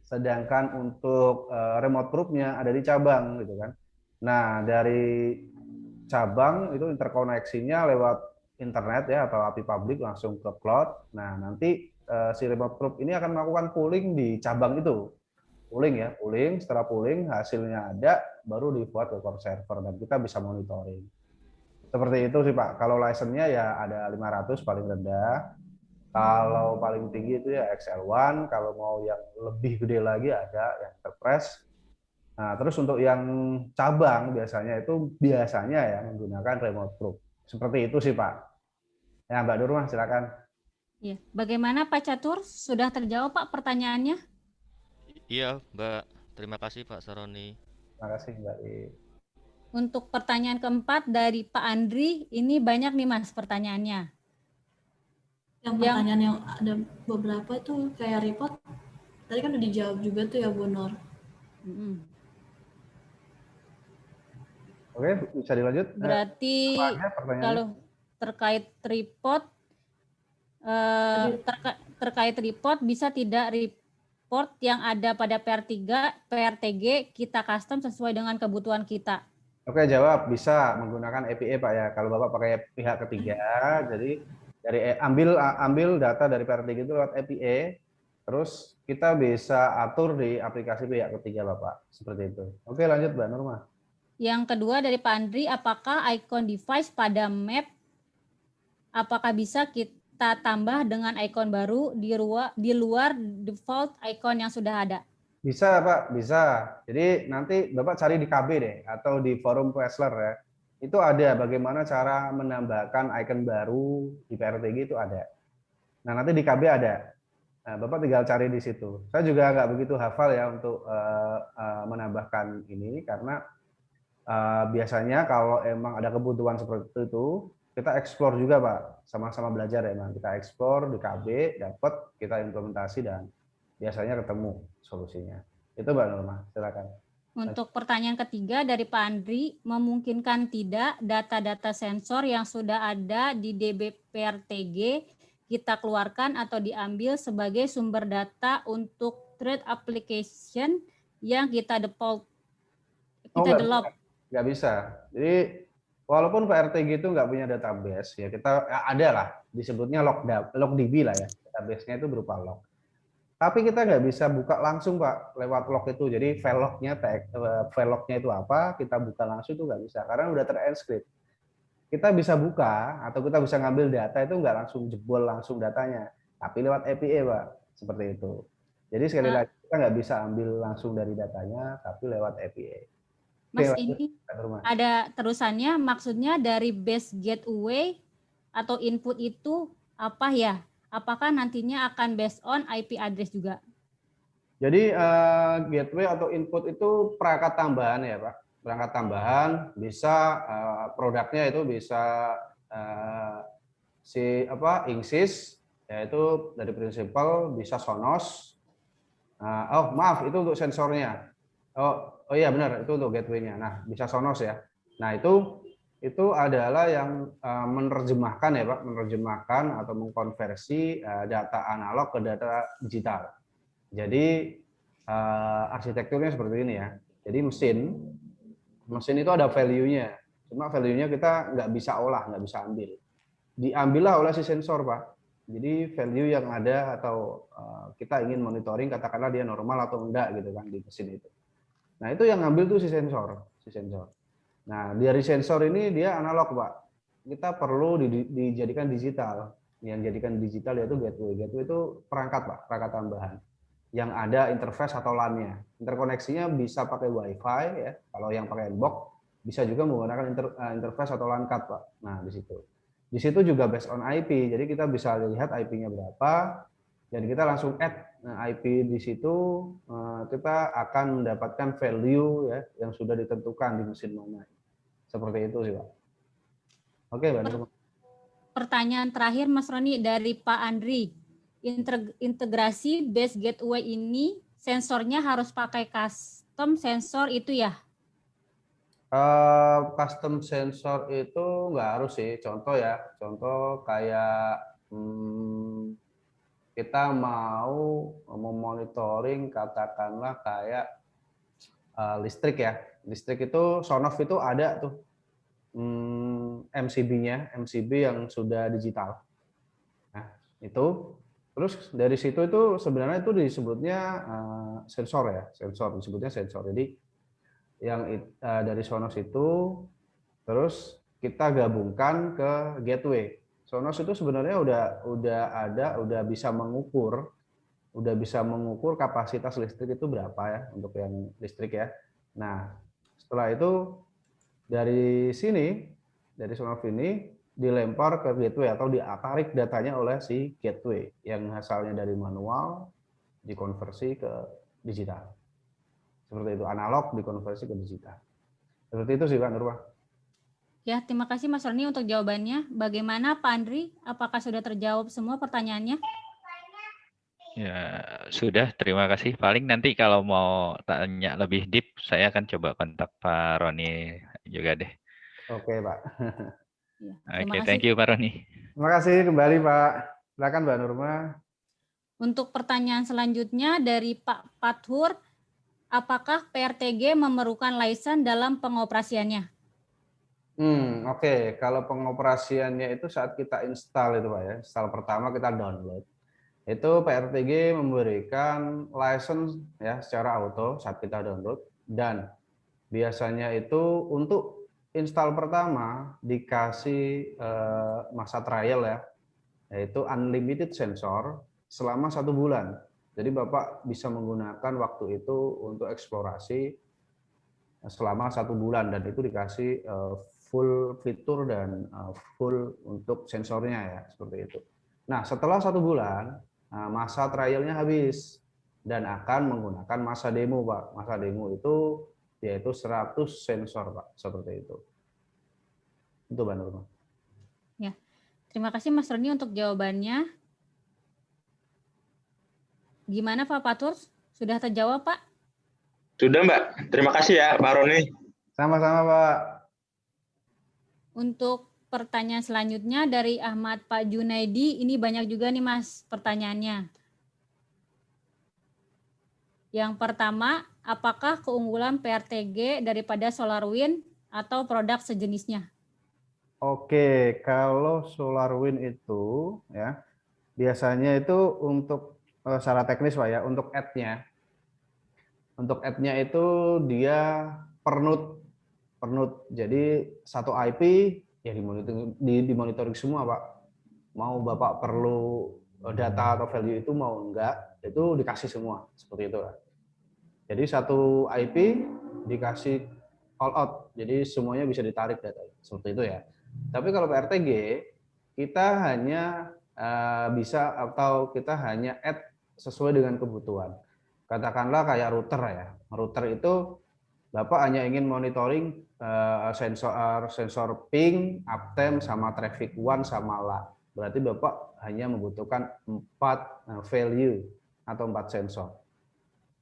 sedangkan untuk remote probe-nya ada di cabang gitu kan. Nah, dari cabang itu interkoneksinya lewat internet ya atau API publik langsung ke cloud. Nah, nanti si remote probe ini akan melakukan pooling di cabang itu. Pooling ya, pooling, setelah pooling hasilnya ada baru dibuat ke core server dan kita bisa monitoring. Seperti itu sih Pak. Kalau license-nya ya ada 500 paling rendah. Kalau paling tinggi itu ya XL1, kalau mau yang lebih gede lagi ada yang Enterprise. Nah, terus untuk yang cabang biasanya ya menggunakan remote probe. Seperti itu sih Pak. Ya Mbak Nurma silakan. Ya. Bagaimana Pak Catur? Sudah terjawab Pak pertanyaannya? Iya Mbak, terima kasih Pak Saroni. Terima kasih Mbak. Untuk pertanyaan keempat dari Pak Andri, ini banyak nih Mas pertanyaannya. Yang pertanyaan yang ada beberapa itu kayak report, tadi kan udah dijawab juga tuh ya Bu Nur. Oke, bisa dilanjut. Berarti kalau terkait report, terkait report bisa tidak report yang ada pada PRTG kita custom sesuai dengan kebutuhan kita? Oke, jawab bisa menggunakan API Pak ya. Kalau Bapak pakai pihak ketiga, jadi dari ambil data dari PRTG itu lewat API, terus kita bisa atur di aplikasi pihak ketiga Bapak. Seperti itu. Oke, lanjut Mbak Nurma. Yang kedua dari Pak Andri, apakah icon device pada map apakah bisa kita tambah dengan icon baru di luar default icon yang sudah ada? Bisa Pak, bisa. Jadi nanti Bapak cari di KB deh atau di forum Questler ya. Itu ada bagaimana cara menambahkan icon baru di PRTG itu ada. Nah nanti di KB ada. Nah, Bapak tinggal cari di situ. Saya juga nggak begitu hafal ya untuk menambahkan ini karena biasanya kalau emang ada kebutuhan seperti itu kita explore juga Pak, sama-sama belajar ya Bang. Kita explore di KB, dapat kita implementasi dan biasanya ketemu solusinya. Itu Mbak Nurma, silakan. Untuk pertanyaan ketiga dari Pak Andri, memungkinkan tidak data-data sensor yang sudah ada di DBPRTG kita keluarkan atau diambil sebagai sumber data untuk trade application yang kita develop? Nggak bisa. Jadi walaupun PRTG itu nggak punya database, ya kita ada lah, disebutnya logDB lah ya. Database-nya itu berupa log. Tapi kita nggak bisa buka langsung Pak lewat log itu. Jadi file lognya itu apa, kita buka langsung itu nggak bisa karena udah terenkripsi. Kita bisa buka atau kita bisa ngambil data itu nggak langsung jebol langsung datanya, tapi lewat API Pak, seperti itu. Jadi sekali lagi kita nggak bisa ambil langsung dari datanya, tapi lewat API. Mas, ini ada terusannya, maksudnya dari base gateway atau input itu apa ya? Apakah nantinya akan based on IP address juga? Jadi gateway atau input itu perangkat tambahan ya Pak. Perangkat tambahan bisa produknya itu bisa INSYS, yaitu dari Principal, bisa Sonos. Oh maaf, itu untuk sensornya. Oh iya benar, itu untuk gateway-nya. Nah bisa Sonos ya. Nah itu adalah yang menerjemahkan ya Pak, menerjemahkan atau mengkonversi data analog ke data digital. Jadi arsitekturnya seperti ini ya. Jadi mesin itu ada value-nya. Cuma value-nya kita nggak bisa olah, nggak bisa ambil. Diambillah oleh si sensor Pak. Jadi value yang ada atau kita ingin monitoring, katakanlah dia normal atau enggak gitu kan di mesin itu. Nah itu yang ngambil tuh si sensor. Nah dari sensor ini dia analog Pak. Kita perlu dijadikan digital. Yang jadikan digital yaitu gateway. Gateway itu perangkat Pak, perangkat tambahan yang ada interface atau LAN-nya. Interkoneksinya bisa pakai WiFi ya. Kalau yang pakai inbox bisa juga menggunakan interface atau LAN card Pak. Nah di situ. Di situ juga based on IP. Jadi kita bisa lihat IP-nya berapa. Dan kita langsung add IP di situ, kita akan mendapatkan value ya yang sudah ditentukan di mesin mana. Seperti itu sih Pak. Oke, Mbak. Pertanyaan terakhir Mas Roni dari Pak Andri. Integrasi base gateway ini sensornya harus pakai custom sensor itu ya? Custom sensor itu nggak harus sih. Contoh ya, contoh kayak kita mau memonitoring katakanlah kayak listrik ya. Listrik itu Sonoff itu ada tuh MCB-nya, MCB yang sudah digital. Nah, itu terus dari situ itu sebenarnya itu disebutnya sensor ya, sensor disebutnya sensor. Jadi yang dari Sonos itu terus kita gabungkan ke gateway. Sonos itu sebenarnya udah bisa mengukur kapasitas listrik itu berapa ya untuk yang listrik ya. Nah, setelah itu dari sini dari Sonos ini dilempar ke gateway atau ditarik datanya oleh si gateway yang asalnya dari manual dikonversi ke digital. Seperti itu, analog dikonversi ke digital. Seperti itu sih Pak Nurwa. Ya, terima kasih Mas Roni untuk jawabannya. Bagaimana Pak Andri? Apakah sudah terjawab semua pertanyaannya? Ya, sudah. Terima kasih. Paling nanti kalau mau tanya lebih deep, saya akan coba kontak Pak Roni juga deh. Oke, Pak. Ya, Oke, thank you Pak Roni. Terima kasih kembali Pak. Silakan Mbak Nurma. Untuk pertanyaan selanjutnya dari Pak Pathur, apakah PRTG memerlukan license dalam pengoperasiannya? Oke. Kalau pengoperasiannya itu saat kita install itu Pak ya. Install pertama kita download. Itu PRTG memberikan license ya secara auto saat kita download, dan biasanya itu untuk install pertama dikasih masa trial ya, yaitu unlimited sensor selama 1 bulan. Jadi Bapak bisa menggunakan waktu itu untuk eksplorasi selama 1 bulan, dan itu dikasih full fitur dan full untuk sensornya ya, seperti itu. Nah setelah 1 bulan masa trialnya habis dan akan menggunakan masa demo Pak. Masa demo itu yaitu 100 sensor Pak, seperti itu. Itu Mbak Nurma. Ya, terima kasih Mas Roni untuk jawabannya. Gimana Pak Pathur? Sudah terjawab Pak? Sudah Mbak, terima kasih ya Pak Roni. Sama-sama Pak. Untuk pertanyaan selanjutnya dari Ahmad Pak Junaidi, ini banyak juga nih Mas pertanyaannya. Yang pertama, apakah keunggulan PRTG daripada SolarWinds atau produk sejenisnya? Oke, kalau SolarWinds itu ya biasanya itu untuk secara teknis Pak ya, untuk add-nya. Untuk add-nya itu dia per node. Jadi satu IP ya dimonitoring semua Pak. Mau Bapak perlu data atau value itu mau enggak, itu dikasih semua seperti itu Pak. Jadi satu IP dikasih all out, jadi semuanya bisa ditarik data seperti itu ya. Tapi kalau PRTG kita hanya bisa atau kita hanya add sesuai dengan kebutuhan. Katakanlah kayak router ya. Router itu Bapak hanya ingin monitoring sensor ping, uptime, sama traffic one sama LAN. Berarti Bapak hanya membutuhkan 4 value atau 4 sensor.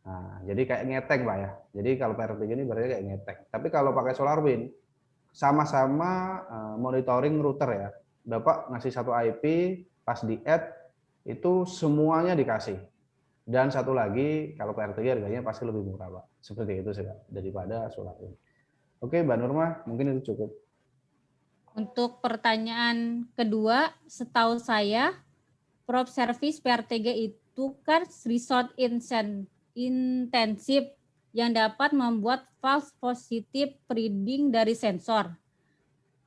Nah, jadi kayak ngeteng Pak ya. Jadi kalau PRTG ini berarti kayak ngeteng. Tapi kalau pakai SolarWinds sama-sama monitoring router ya. Bapak ngasih satu IP, pas di add itu semuanya dikasih. Dan satu lagi kalau PRTG harganya pasti lebih murah Pak. Seperti itu sih Pak, daripada SolarWinds. Oke Mbak Nurma, mungkin itu cukup. Untuk pertanyaan kedua, setahu saya prop service PRTG itu kan resource intensif yang dapat membuat false positive reading dari sensor.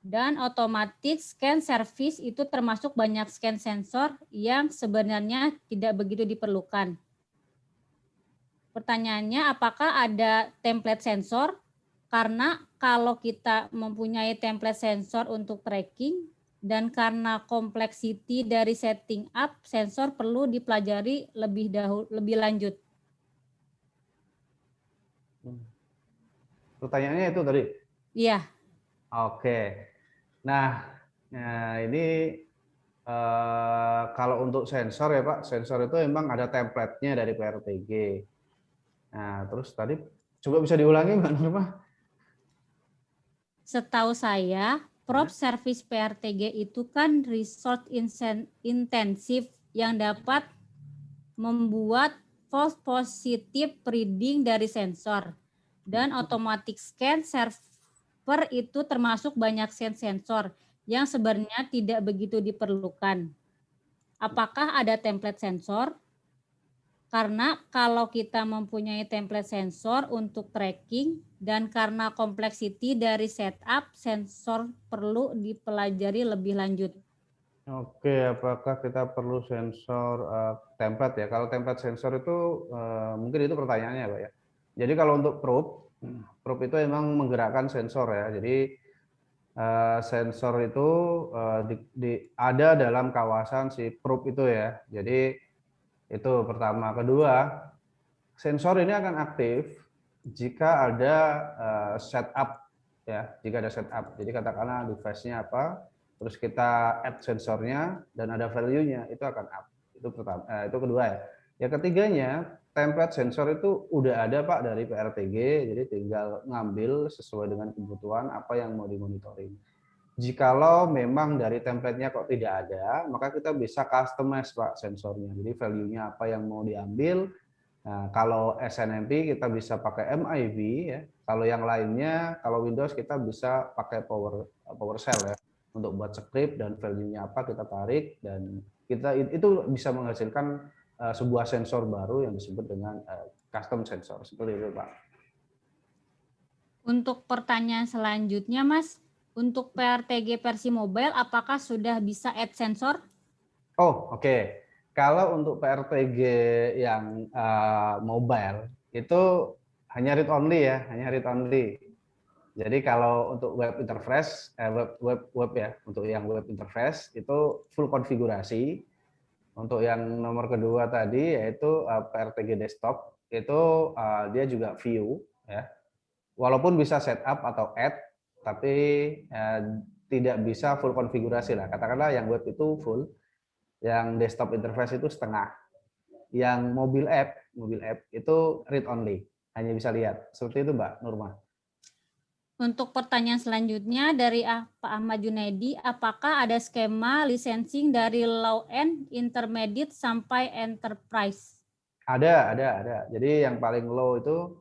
Dan otomatis scan service itu termasuk banyak scan sensor yang sebenarnya tidak begitu diperlukan. Pertanyaannya, apakah ada template sensor? Karena kalau kita mempunyai template sensor untuk tracking, dan karena kompleksiti dari setting up sensor perlu dipelajari lebih lanjut. Pertanyaannya itu tadi? Iya. Oke. Nah ini kalau untuk sensor ya Pak, sensor itu memang ada template-nya dari PRTG. Nah, terus tadi coba bisa diulangi Mbak Nurma? Setahu saya, prop service PRTG itu kan resource intensif yang dapat membuat false positive reading dari sensor. Dan automatic scan server itu termasuk banyak scan sensor yang sebenarnya tidak begitu diperlukan. Apakah ada template sensor? Karena kalau kita mempunyai template sensor untuk tracking dan karena kompleksiti dari setup sensor perlu dipelajari lebih lanjut. Oke, apakah kita perlu sensor template ya? Kalau template sensor itu mungkin itu pertanyaannya Pak ya. Jadi kalau untuk probe itu memang menggerakkan sensor ya. Jadi sensor itu ada dalam kawasan si probe itu ya. Jadi itu pertama. Kedua, sensor ini akan aktif jika ada setup ya. Jika ada setup. Jadi katakanlah device-nya apa, terus kita add sensornya dan ada value-nya, itu akan up. Itu pertama. Itu kedua ya. Yang ketiganya, template sensor itu udah ada Pak dari PRTG, jadi tinggal ngambil sesuai dengan kebutuhan apa yang mau dimonitoring. Jikalau memang dari template-nya kok tidak ada, maka kita bisa customize Pak sensornya. Jadi value-nya apa yang mau diambil. Nah, kalau SNMP kita bisa pakai MIV ya. Kalau yang lainnya, kalau Windows kita bisa pakai PowerShell ya untuk buat script dan value-nya apa kita tarik dan kita itu bisa menghasilkan sebuah sensor baru yang disebut dengan custom sensor. Seperti itu Pak. Untuk pertanyaan selanjutnya Mas, untuk PRTG versi mobile apakah sudah bisa add sensor? Oh, oke. Kalau untuk PRTG yang mobile itu hanya read only ya, hanya read only. Jadi kalau untuk web interface, web ya, untuk yang web interface itu full konfigurasi. Untuk yang nomor kedua tadi yaitu PRTG desktop itu dia juga view ya. Walaupun bisa setup atau add, tapi tidak bisa full konfigurasi lah. Katakanlah yang web itu full, yang desktop interface itu setengah. Yang mobile app itu read only, hanya bisa lihat. Seperti itu Mbak Nurma. Untuk pertanyaan selanjutnya dari Pak Ahmad Junaidi, apakah ada skema licensing dari low end, intermediate sampai enterprise? Ada. Jadi yang paling low itu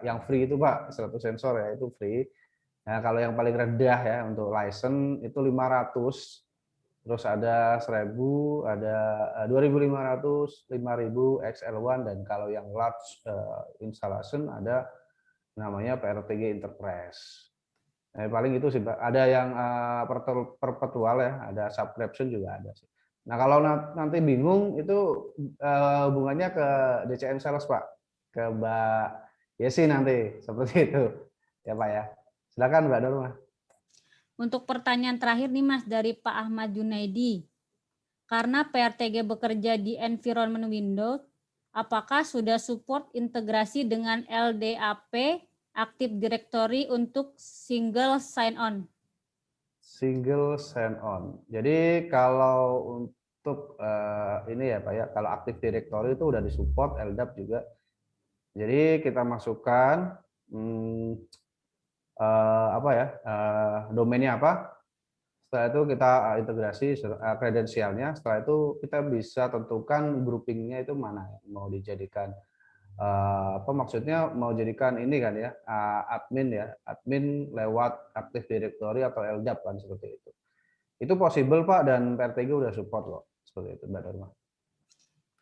yang free itu Pak, 100 sensor ya itu free. Nah, kalau yang paling rendah ya untuk license itu 500 terus ada 1000, ada 2500, 5000 XL1, dan kalau yang large installation ada namanya PRTG Enterprise. Nah, paling itu sih Pak. Ada yang perpetual ya, ada subscription juga ada sih. Nah, kalau nanti bingung itu hubungannya ke DCM Sales Pak, ke Mbak Yesi nanti seperti itu ya Pak ya. Silakan Mbak Norma. Untuk pertanyaan terakhir nih Mas dari Pak Ahmad Junaidi. Karena PRTG bekerja di environment Windows, apakah sudah support integrasi dengan LDAP Active Directory untuk single sign-on? Single sign-on. Jadi kalau untuk ini ya Pak ya, kalau Active Directory itu udah disupport, LDAP juga. Jadi kita masukkan apa ya, domainnya apa. Setelah itu kita integrasi kredensialnya. Setelah itu kita bisa tentukan groupingnya itu mana mau dijadikan apa maksudnya mau jadikan ini kan ya, admin ya, admin lewat Active Directory atau LDAP kan seperti itu. Itu possible Pak, dan PRTG udah support loh seperti itu Mbak Dharma.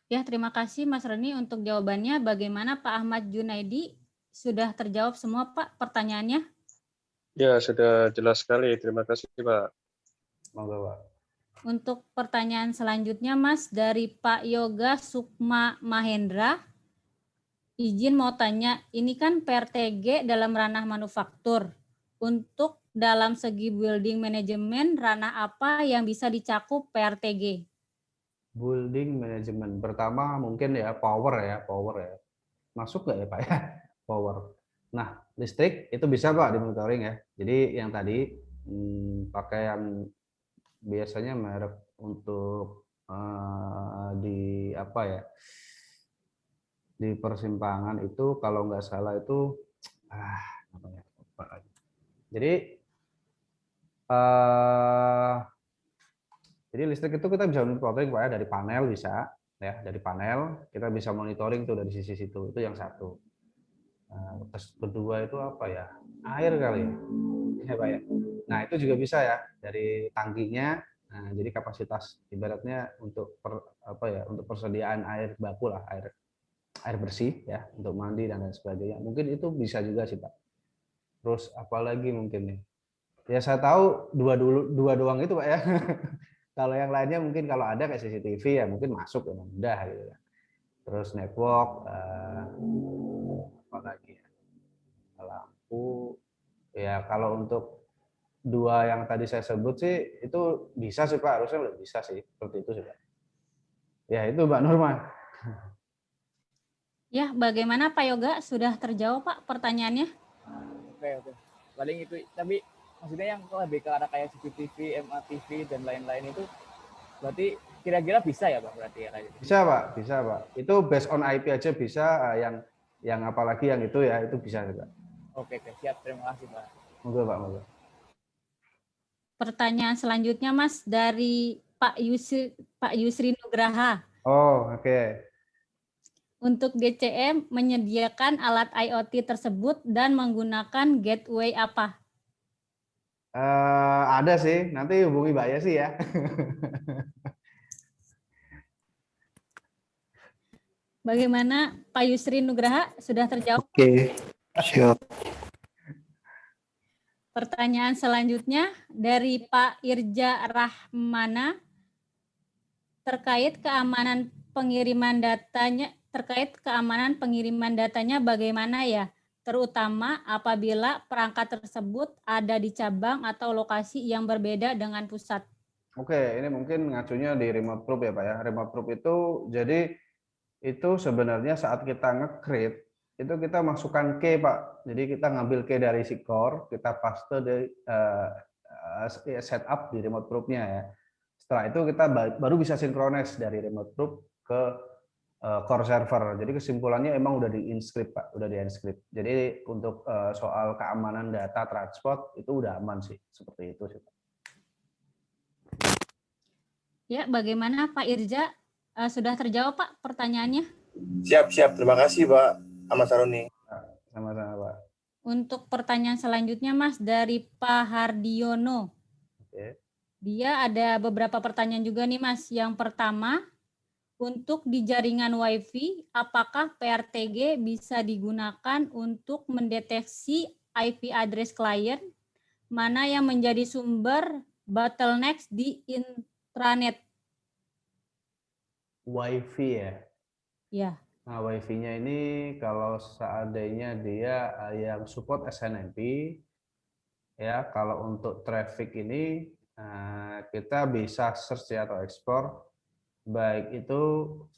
Ya, terima kasih Mas Roni untuk jawabannya. Bagaimana Pak Ahmad Junaidi? Sudah terjawab semua Pak pertanyaannya? Ya, sudah jelas sekali. Terima kasih Pak. Monggo Pak. Untuk pertanyaan selanjutnya Mas dari Pak Yoga Sukma Mahendra. Izin mau tanya, ini kan PRTG dalam ranah manufaktur. Untuk dalam segi building management, ranah apa yang bisa dicakup PRTG? Building management. Pertama mungkin ya power ya. Masuk nggak ya Pak ya? Power. Nah, listrik itu bisa Pak dimonitoring ya. Jadi yang tadi pakai yang biasanya merek untuk di apa ya, di persimpangan itu kalau nggak salah itu namanya apa lagi. Jadi listrik itu kita bisa monitoring Pak ya, dari panel bisa ya, dari panel kita bisa monitoring tuh dari sisi situ. Itu yang satu. Terus kedua itu apa ya, air kali ya Pak ya. Nah itu juga bisa ya dari tangkinya. Nah, jadi kapasitas ibaratnya untuk untuk persediaan air baku lah, air bersih ya untuk mandi dan lain sebagainya. Mungkin itu bisa juga sih Pak. Terus apalagi mungkin nih? Ya saya tahu dua doang itu Pak ya. Kalau yang lainnya mungkin kalau ada kayak CCTV ya mungkin masuk ya mudah gitu ya. Terus network, apa lagi ya? Lampu. Ya kalau untuk dua yang tadi saya sebut sih itu bisa sih Pak, harusnya bisa sih seperti itu sih Pak. Ya itu Mbak Norma. Ya, bagaimana Pak Yoga? Sudah terjawab Pak pertanyaannya? Oke. Paling itu, tapi maksudnya yang lebih ke arah kayak CCTV, MATV dan lain-lain itu berarti kira-kira bisa ya Pak berarti ya? Bisa Pak. Itu based on IP aja bisa, yang apalagi yang itu ya itu bisa Pak. Oke, siap. Terima kasih Pak. Monggo. Pertanyaan selanjutnya Mas dari Pak Yusri Nugraha. Oh, oke. Untuk DCM menyediakan alat IoT tersebut dan menggunakan gateway apa? Ada sih, nanti hubungi Mbak Yesi ya. Bagaimana Pak Yusri Nugraha? Sudah terjawab? Oke, siap. Pertanyaan selanjutnya dari Pak Irja Rahmana terkait keamanan pengiriman datanya bagaimana ya, terutama apabila perangkat tersebut ada di cabang atau lokasi yang berbeda dengan pusat. Oke, ini mungkin ngacunya di remote group ya Pak ya. Remote group itu jadi itu sebenarnya saat kita nge-create itu kita masukkan key Pak. Jadi kita ngambil key dari si core, kita paste di setup di remote groupnya ya. Setelah itu kita baru bisa synchronize dari remote group ke core server. Jadi kesimpulannya emang udah di-inscript Pak, udah di-inscript. Jadi untuk soal keamanan data transport itu udah aman sih, seperti itu sih Pak. Ya, bagaimana Pak Irja? Sudah terjawab Pak pertanyaannya? Siap. Terima kasih Pak Ahmad Saroni. Sama-sama Pak. Untuk pertanyaan selanjutnya Mas dari Pak Hardiono. Oke. Dia ada beberapa pertanyaan juga nih Mas. Yang pertama, untuk di jaringan WiFi, apakah PRTG bisa digunakan untuk mendeteksi IP address klien, mana yang menjadi sumber bottlenecks di intranet? WiFi ya. Ya, Nah, WiFi-nya ini kalau seandainya dia yang support SNMP, ya kalau untuk traffic ini kita bisa search ya atau ekspor, baik itu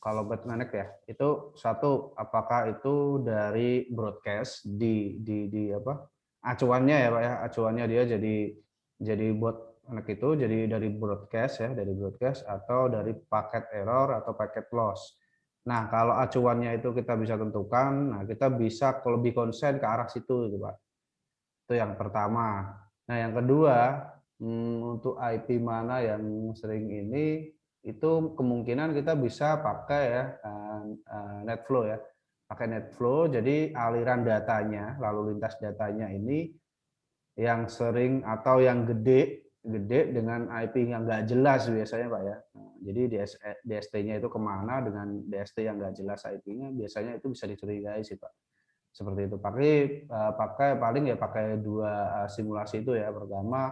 kalau bottleneck ya, itu satu apakah itu dari broadcast di apa acuannya ya Pak ya, acuannya dia jadi bottleneck itu jadi dari broadcast ya, dari broadcast atau dari paket error atau paket loss. Nah, kalau acuannya itu kita bisa tentukan, nah kita bisa lebih konsen ke arah situ gitu Pak. Itu yang pertama. Nah, yang kedua, untuk IP mana yang sering ini, itu kemungkinan kita bisa pakai ya NetFlow ya. Pakai NetFlow, jadi aliran datanya, lalu lintas datanya ini yang sering atau yang gede dengan IP yang nggak jelas biasanya Pak ya. Nah, jadi DST-nya itu kemana dengan DST yang nggak jelas IP-nya, biasanya itu bisa dicurigai sih Pak. Seperti itu. Pakai paling ya pakai dua simulasi itu ya. Pertama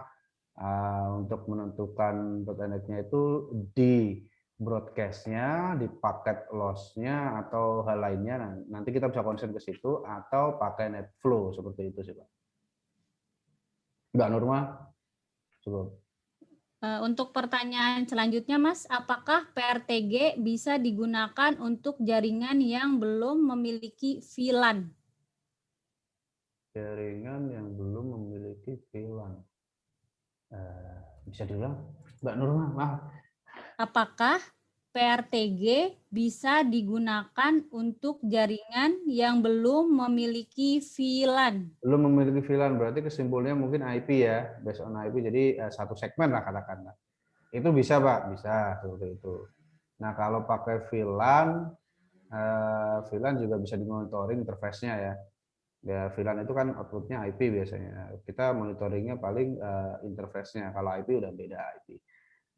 untuk menentukan bottleneck-nya itu di broadcast-nya, di paket loss-nya atau hal lainnya. Nah, nanti kita bisa konsen ke situ atau pakai NetFlow seperti itu sih Pak. Mbak Nurma, cukup. Untuk pertanyaan selanjutnya Mas, apakah PRTG bisa digunakan untuk jaringan yang belum memiliki VLAN? Jaringan yang belum memiliki VLAN. Bisa diulang, Mbak Nurma, maaf. Apakah PRTG bisa digunakan untuk jaringan yang belum memiliki VLAN? Belum memiliki VLAN, berarti kesimpulannya mungkin IP ya, based on IP, jadi satu segmen lah katakanlah. Itu bisa Pak, bisa seperti itu. Nah kalau pakai VLAN, VLAN juga bisa dimonitoring interface-nya ya. Ya VLAN itu kan output-nya IP biasanya. Kita monitoringnya paling interface-nya. Kalau IP udah beda IP.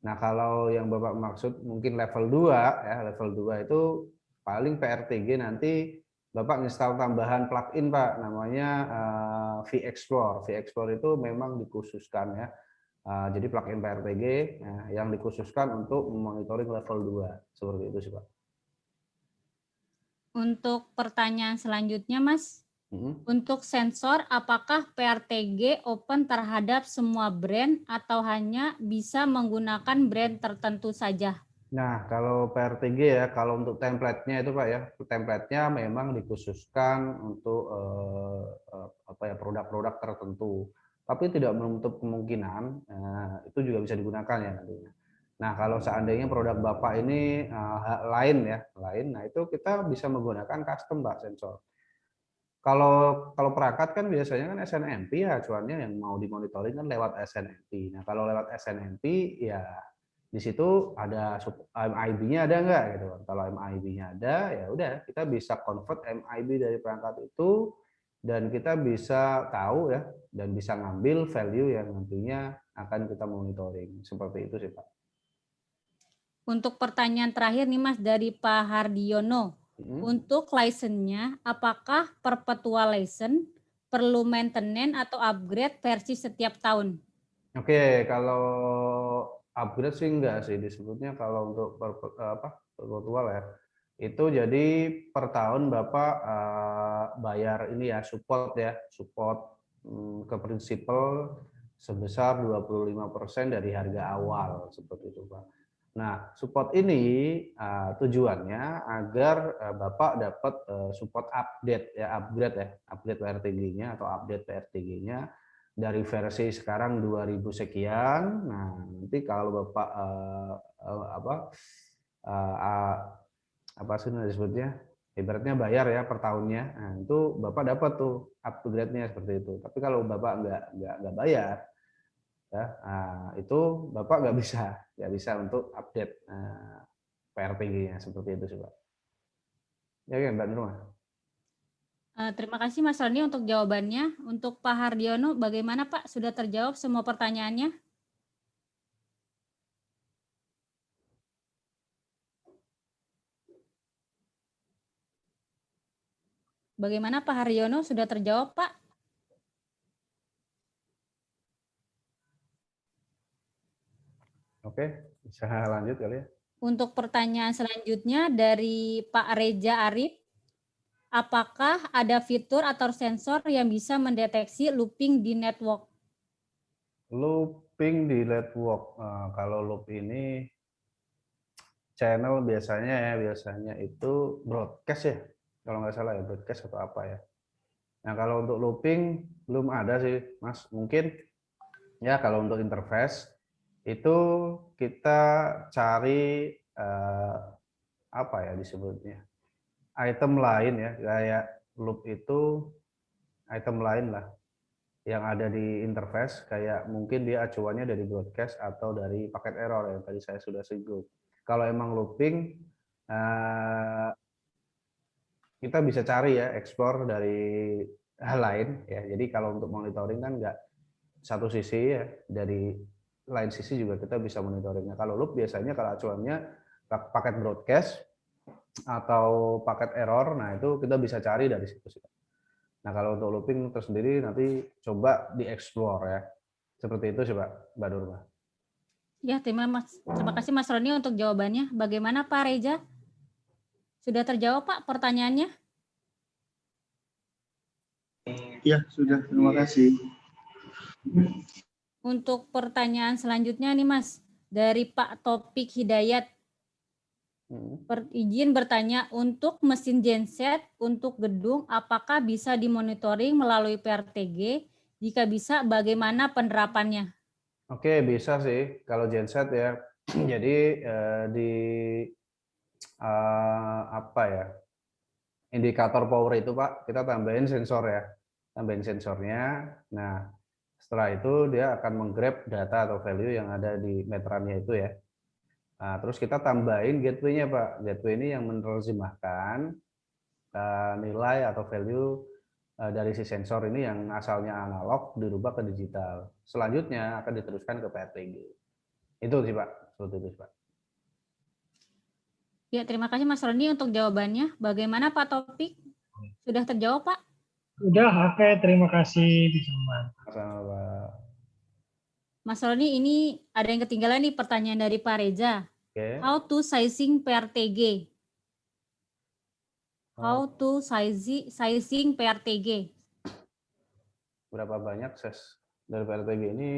Nah kalau yang Bapak maksud mungkin level 2 ya, level 2 itu paling PRTG nanti Bapak install tambahan plugin Pak, namanya vExplore. vExplore itu memang dikhususkan ya. Jadi plugin PRTG yang dikhususkan untuk monitoring level 2. Seperti itu sih Pak. Untuk pertanyaan selanjutnya Mas, untuk sensor apakah PRTG open terhadap semua brand atau hanya bisa menggunakan brand tertentu saja? Nah, kalau PRTG ya, kalau untuk template-nya itu Pak ya, template-nya memang dikhususkan untuk produk-produk tertentu. Tapi tidak menutup kemungkinan itu juga bisa digunakan ya nantinya. Nah, kalau seandainya produk Bapak ini lain, nah itu kita bisa menggunakan custom Pak sensor. Kalau perangkat kan biasanya kan SNMP ya, acuannya yang mau dimonitoring kan lewat SNMP. Nah, kalau lewat SNMP ya di situ ada MIB-nya ada nggak gitu. Kalau MIB-nya ada ya udah kita bisa convert MIB dari perangkat itu dan kita bisa tahu ya dan bisa ngambil value yang nantinya akan kita monitoring. Seperti itu sih Pak. Untuk pertanyaan terakhir nih Mas dari Pak Hardiono. Untuk license-nya apakah perpetual license perlu maintenance atau upgrade versi setiap tahun? Oke, kalau upgrade sih enggak sih disebutnya kalau untuk perpetual ya. Itu jadi per tahun Bapak bayar ini ya support ke prinsipal sebesar 25% dari harga awal seperti itu Pak. Nah, support ini tujuannya agar Bapak dapat support update PRTG-nya atau update PRTG-nya dari versi sekarang 2000 sekian. Nah, nanti kalau Bapak apa sih disebutnya? Ibaratnya bayar ya per tahunnya. Nah, itu Bapak dapat tuh upgrade-nya seperti itu. Tapi kalau Bapak nggak bayar ya, itu Bapak nggak bisa untuk update PRTG-nya seperti itu sih Pak. Ya kan Mbak Nurma? Terima kasih Mas Roni untuk jawabannya. Untuk Pak Hardiono bagaimana Pak? Sudah terjawab semua pertanyaannya? Bagaimana Pak Haryono, sudah terjawab Pak? Oke, bisa lanjut kali ya. Untuk pertanyaan selanjutnya dari Pak Reza Arif, apakah ada fitur atau sensor yang bisa mendeteksi looping di network? Looping di network. Kalau loop ini channel biasanya itu broadcast ya, kalau nggak salah ya, broadcast atau apa ya. Nah, kalau untuk looping belum ada sih, Mas. Mungkin ya kalau untuk interface itu kita cari apa ya disebutnya, item lain ya, kayak loop itu item lain lah yang ada di interface, kayak mungkin dia acuannya dari broadcast atau dari paket error yang tadi saya sudah singgung. Kalau emang looping, kita bisa cari ya, explore dari hal lain ya. Jadi kalau untuk monitoring kan nggak satu sisi ya, dari lain sisi juga kita bisa monitoringnya. Kalau loop biasanya kalau acuannya paket broadcast atau paket error, nah itu kita bisa cari dari situ sih. Nah, kalau untuk looping tersendiri nanti coba di-explore ya. Seperti itu sih Mbak Nurma. Ya, terima kasih Mas Roni untuk jawabannya. Bagaimana Pak Reza? Sudah terjawab Pak pertanyaannya? Ya, sudah. Terima kasih. Untuk pertanyaan selanjutnya nih Mas, dari Pak Topik Hidayat. Izin bertanya, untuk mesin genset untuk gedung, apakah bisa dimonitoring melalui PRTG? Jika bisa, bagaimana penerapannya? Oke, bisa sih kalau genset ya. Jadi di apa ya, indikator power itu Pak, kita tambahin sensor ya, tambahin sensornya. Nah, setelah itu dia akan menggrab data atau value yang ada di meterannya itu ya. Nah, terus kita tambahin gateway-nya Pak. Gateway ini yang menerjemahkan nilai atau value dari si sensor ini yang asalnya analog dirubah ke digital. Selanjutnya akan diteruskan ke PRTG. Itu sih Pak, seperti itu Pak. Ya, terima kasih Mas Roni untuk jawabannya. Bagaimana Pak Topik? Sudah terjawab Pak? Sudah, oke, terima kasih. Sama Pak. Mas Roni, ini ada yang ketinggalan nih pertanyaan dari Pak Reza. Okay. How to sizing PRTG? How to sizing PRTG? Berapa banyak size dari PRTG ini?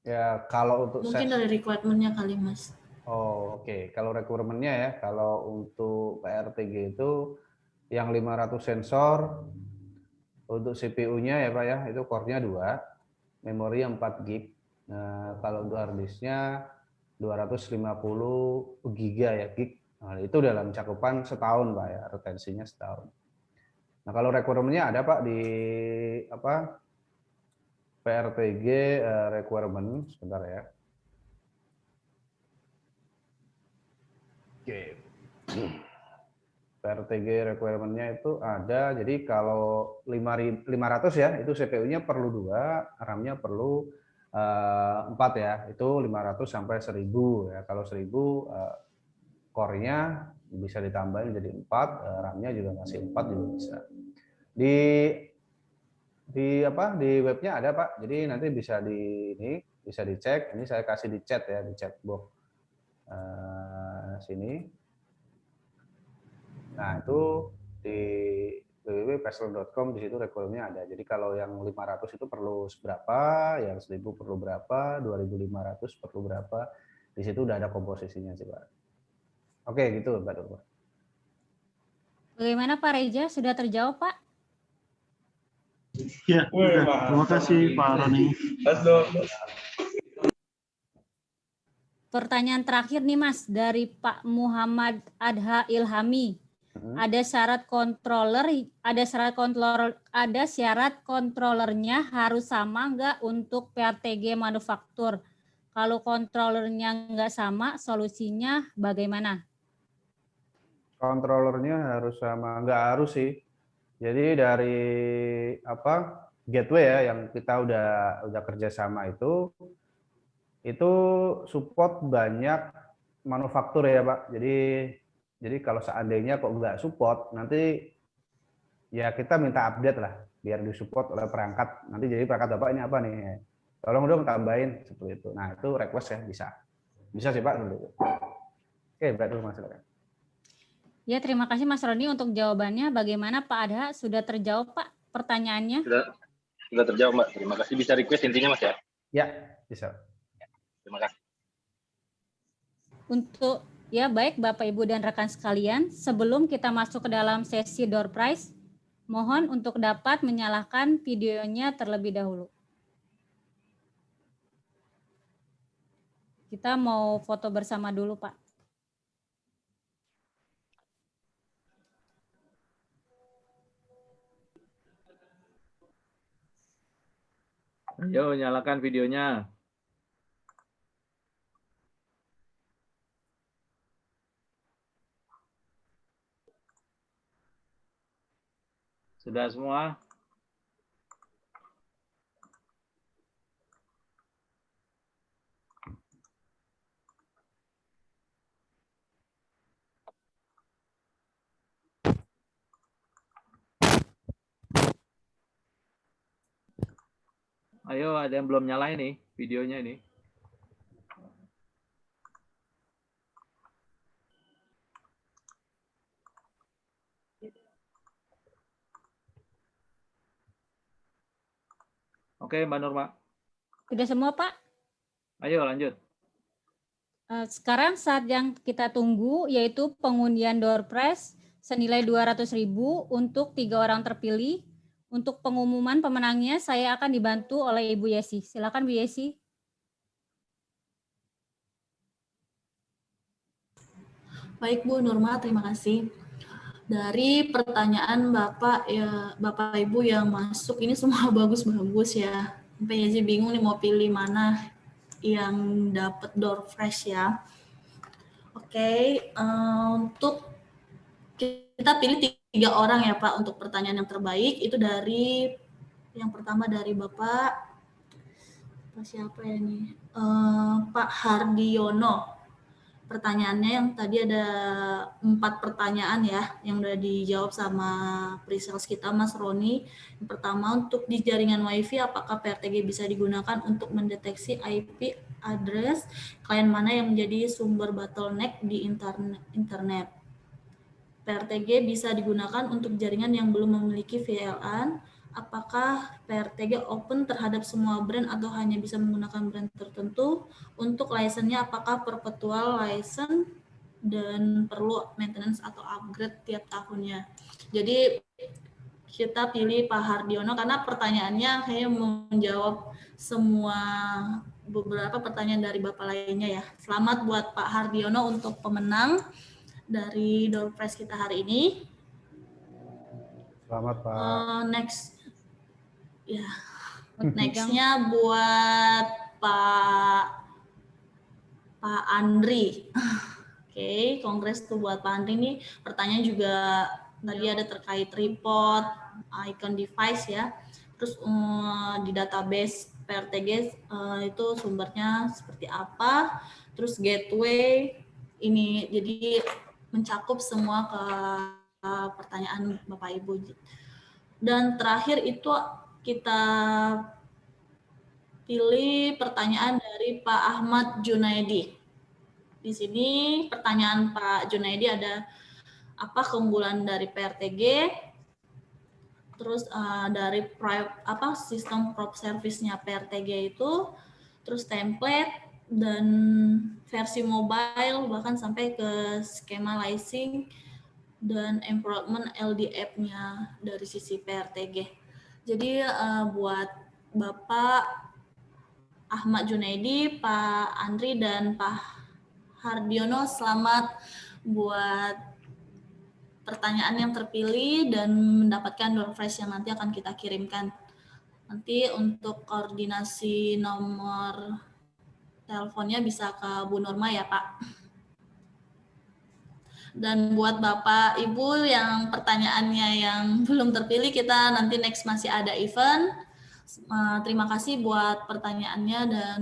Ya, kalau untuk mungkin dari requirement-nya kali Mas. Oh, oke. Kalau requirement-nya ya, kalau untuk PRTG itu yang 500 sensor, untuk CPU-nya ya Pak ya, itu core-nya 2, memori 4 GB. Nah, kalau untuk hard disk-nya 250 giga ya, gig. Nah, itu dalam cakupan setahun Pak ya, retensinya setahun. Nah, kalau requirement-nya ada Pak di apa? PRTG requirement, sebentar ya. Oke. PRTG requirement-nya itu ada, jadi kalau 500 ya, itu CPU-nya perlu 2, RAM-nya perlu 4 ya, itu 500 sampai 1000 ya. Kalau 1000 core-nya bisa ditambahin jadi 4, RAM-nya juga masih 4 juga bisa. Di webnya ada Pak, jadi nanti bisa bisa dicek. Ini saya kasih di chat ya, di chat box sini. Nah, itu di www.pesler.com, di situ requirement-nya ada. Jadi kalau yang 500 itu perlu berapa, yang 1000 perlu berapa, 2500 perlu berapa. Di situ udah ada komposisinya sih, Pak. Oke, gitu, Mbak Nurma. Bagaimana Pak Reza? Sudah terjawab, Pak? Ya, sudah. Terima kasih Pak Roni. Pertanyaan terakhir nih Mas, dari Pak Muhammad Adha Ilhami. Ada syarat kontrolernya harus sama nggak untuk PRTG manufaktur? Kalau kontrolernya nggak sama, solusinya bagaimana? Kontrolernya harus sama, nggak harus sih. Jadi dari gateway ya yang kita udah kerjasama itu support banyak manufaktur ya Pak. Jadi kalau seandainya kok nggak support, nanti ya kita minta update lah, biar disupport oleh perangkat. Nanti jadi perangkat Bapak ini apa nih? Tolong dong tambahin seperti itu. Nah itu request ya bisa sih Pak. Oke, Mbak Nurma silakan. Ya, terima kasih Mas Roni untuk jawabannya. Bagaimana Pak Adha? Sudah terjawab Pak pertanyaannya? Sudah terjawab Mbak. Terima kasih. Bisa request intinya Mas ya? Ya, bisa. Terima kasih. Untuk ya baik Bapak Ibu dan rekan sekalian, sebelum kita masuk ke dalam sesi door prize, mohon untuk dapat menyalakan videonya terlebih dahulu. Kita mau foto bersama dulu Pak. Ayo nyalakan videonya. Sudah semua? Ayo, ada yang belum nyalain nih videonya ini. Oke, Mbak Nurma. Sudah semua Pak? Ayo lanjut. Sekarang saat yang kita tunggu yaitu pengundian door prize senilai 200.000 untuk 3 orang terpilih. Untuk pengumuman pemenangnya saya akan dibantu oleh Ibu Yesi. Silakan Bu Yesi. Baik Bu Nurma, terima kasih. Dari pertanyaan Bapak Ibu yang masuk ini semua bagus-bagus ya. Sampai Yesi bingung nih mau pilih mana yang dapat door prize ya. Oke, untuk kita pilih 3 orang ya Pak untuk pertanyaan yang terbaik. Itu dari yang pertama dari Bapak siapa ya ini? Pak Hardiono. Pertanyaannya yang tadi ada 4 pertanyaan ya yang udah dijawab sama pre-sales kita Mas Roni. Yang pertama, untuk di jaringan WiFi apakah PRTG bisa digunakan untuk mendeteksi IP address klien mana yang menjadi sumber bottleneck di internet? PRTG bisa digunakan untuk jaringan yang belum memiliki VLAN. Apakah PRTG open terhadap semua brand atau hanya bisa menggunakan brand tertentu? Untuk license-nya apakah perpetual license dan perlu maintenance atau upgrade tiap tahunnya? Jadi kita pilih Pak Hardiono karena pertanyaannya kayaknya menjawab semua beberapa pertanyaan dari Bapak lainnya ya. Selamat buat Pak Hardiono untuk pemenang dari door prize kita hari ini. Selamat Pak. Next, ya. Nextnya buat Pak Andri. Oke, kongres tuh buat Pak Andri nih. Pertanyaan juga tadi ada terkait report, icon device ya. Terus di database PRTG itu sumbernya seperti apa. Terus gateway ini jadi mencakup semua ke pertanyaan Bapak Ibu. Dan terakhir itu kita pilih pertanyaan dari Pak Ahmad Junaidi. Di sini pertanyaan Pak Junaidi ada apa keunggulan dari PRTG, terus dari sistem prop service-nya PRTG itu, terus template, dan versi mobile, bahkan sampai ke skema licensing dan improvement LDApp-nya dari sisi PRTG. Jadi buat Bapak Ahmad Junaidi, Pak Andri, dan Pak Hardiono, selamat buat pertanyaan yang terpilih dan mendapatkan door prize yang nanti akan kita kirimkan. Nanti untuk koordinasi nomor teleponnya bisa ke Bu Nurma ya Pak. Dan buat Bapak Ibu yang pertanyaannya yang belum terpilih, kita nanti next masih ada event. Terima kasih buat pertanyaannya dan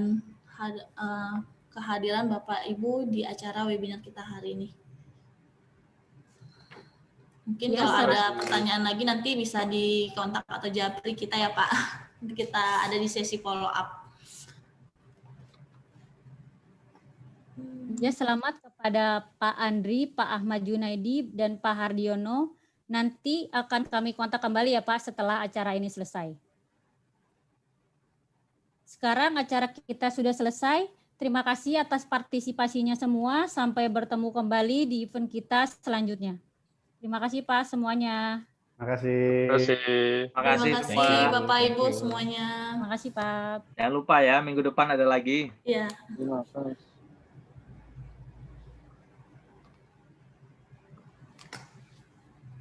kehadiran Bapak Ibu di acara webinar kita hari ini. Mungkin Ya, kalau sama- ada pertanyaan lagi nanti bisa dikontak atau japri kita ya Pak. Nanti kita ada di sesi follow up. Ya, selamat kepada Pak Andri, Pak Ahmad Junaidi, dan Pak Hardiono. Nanti akan kami kontak kembali ya Pak setelah acara ini selesai. Sekarang acara kita sudah selesai. Terima kasih atas partisipasinya semua. Sampai bertemu kembali di event kita selanjutnya. Terima kasih Pak semuanya. Terima kasih. Terima kasih Bapak Ibu semuanya. Terima kasih Pak. Jangan lupa ya, minggu depan ada lagi. Iya. Terima kasih.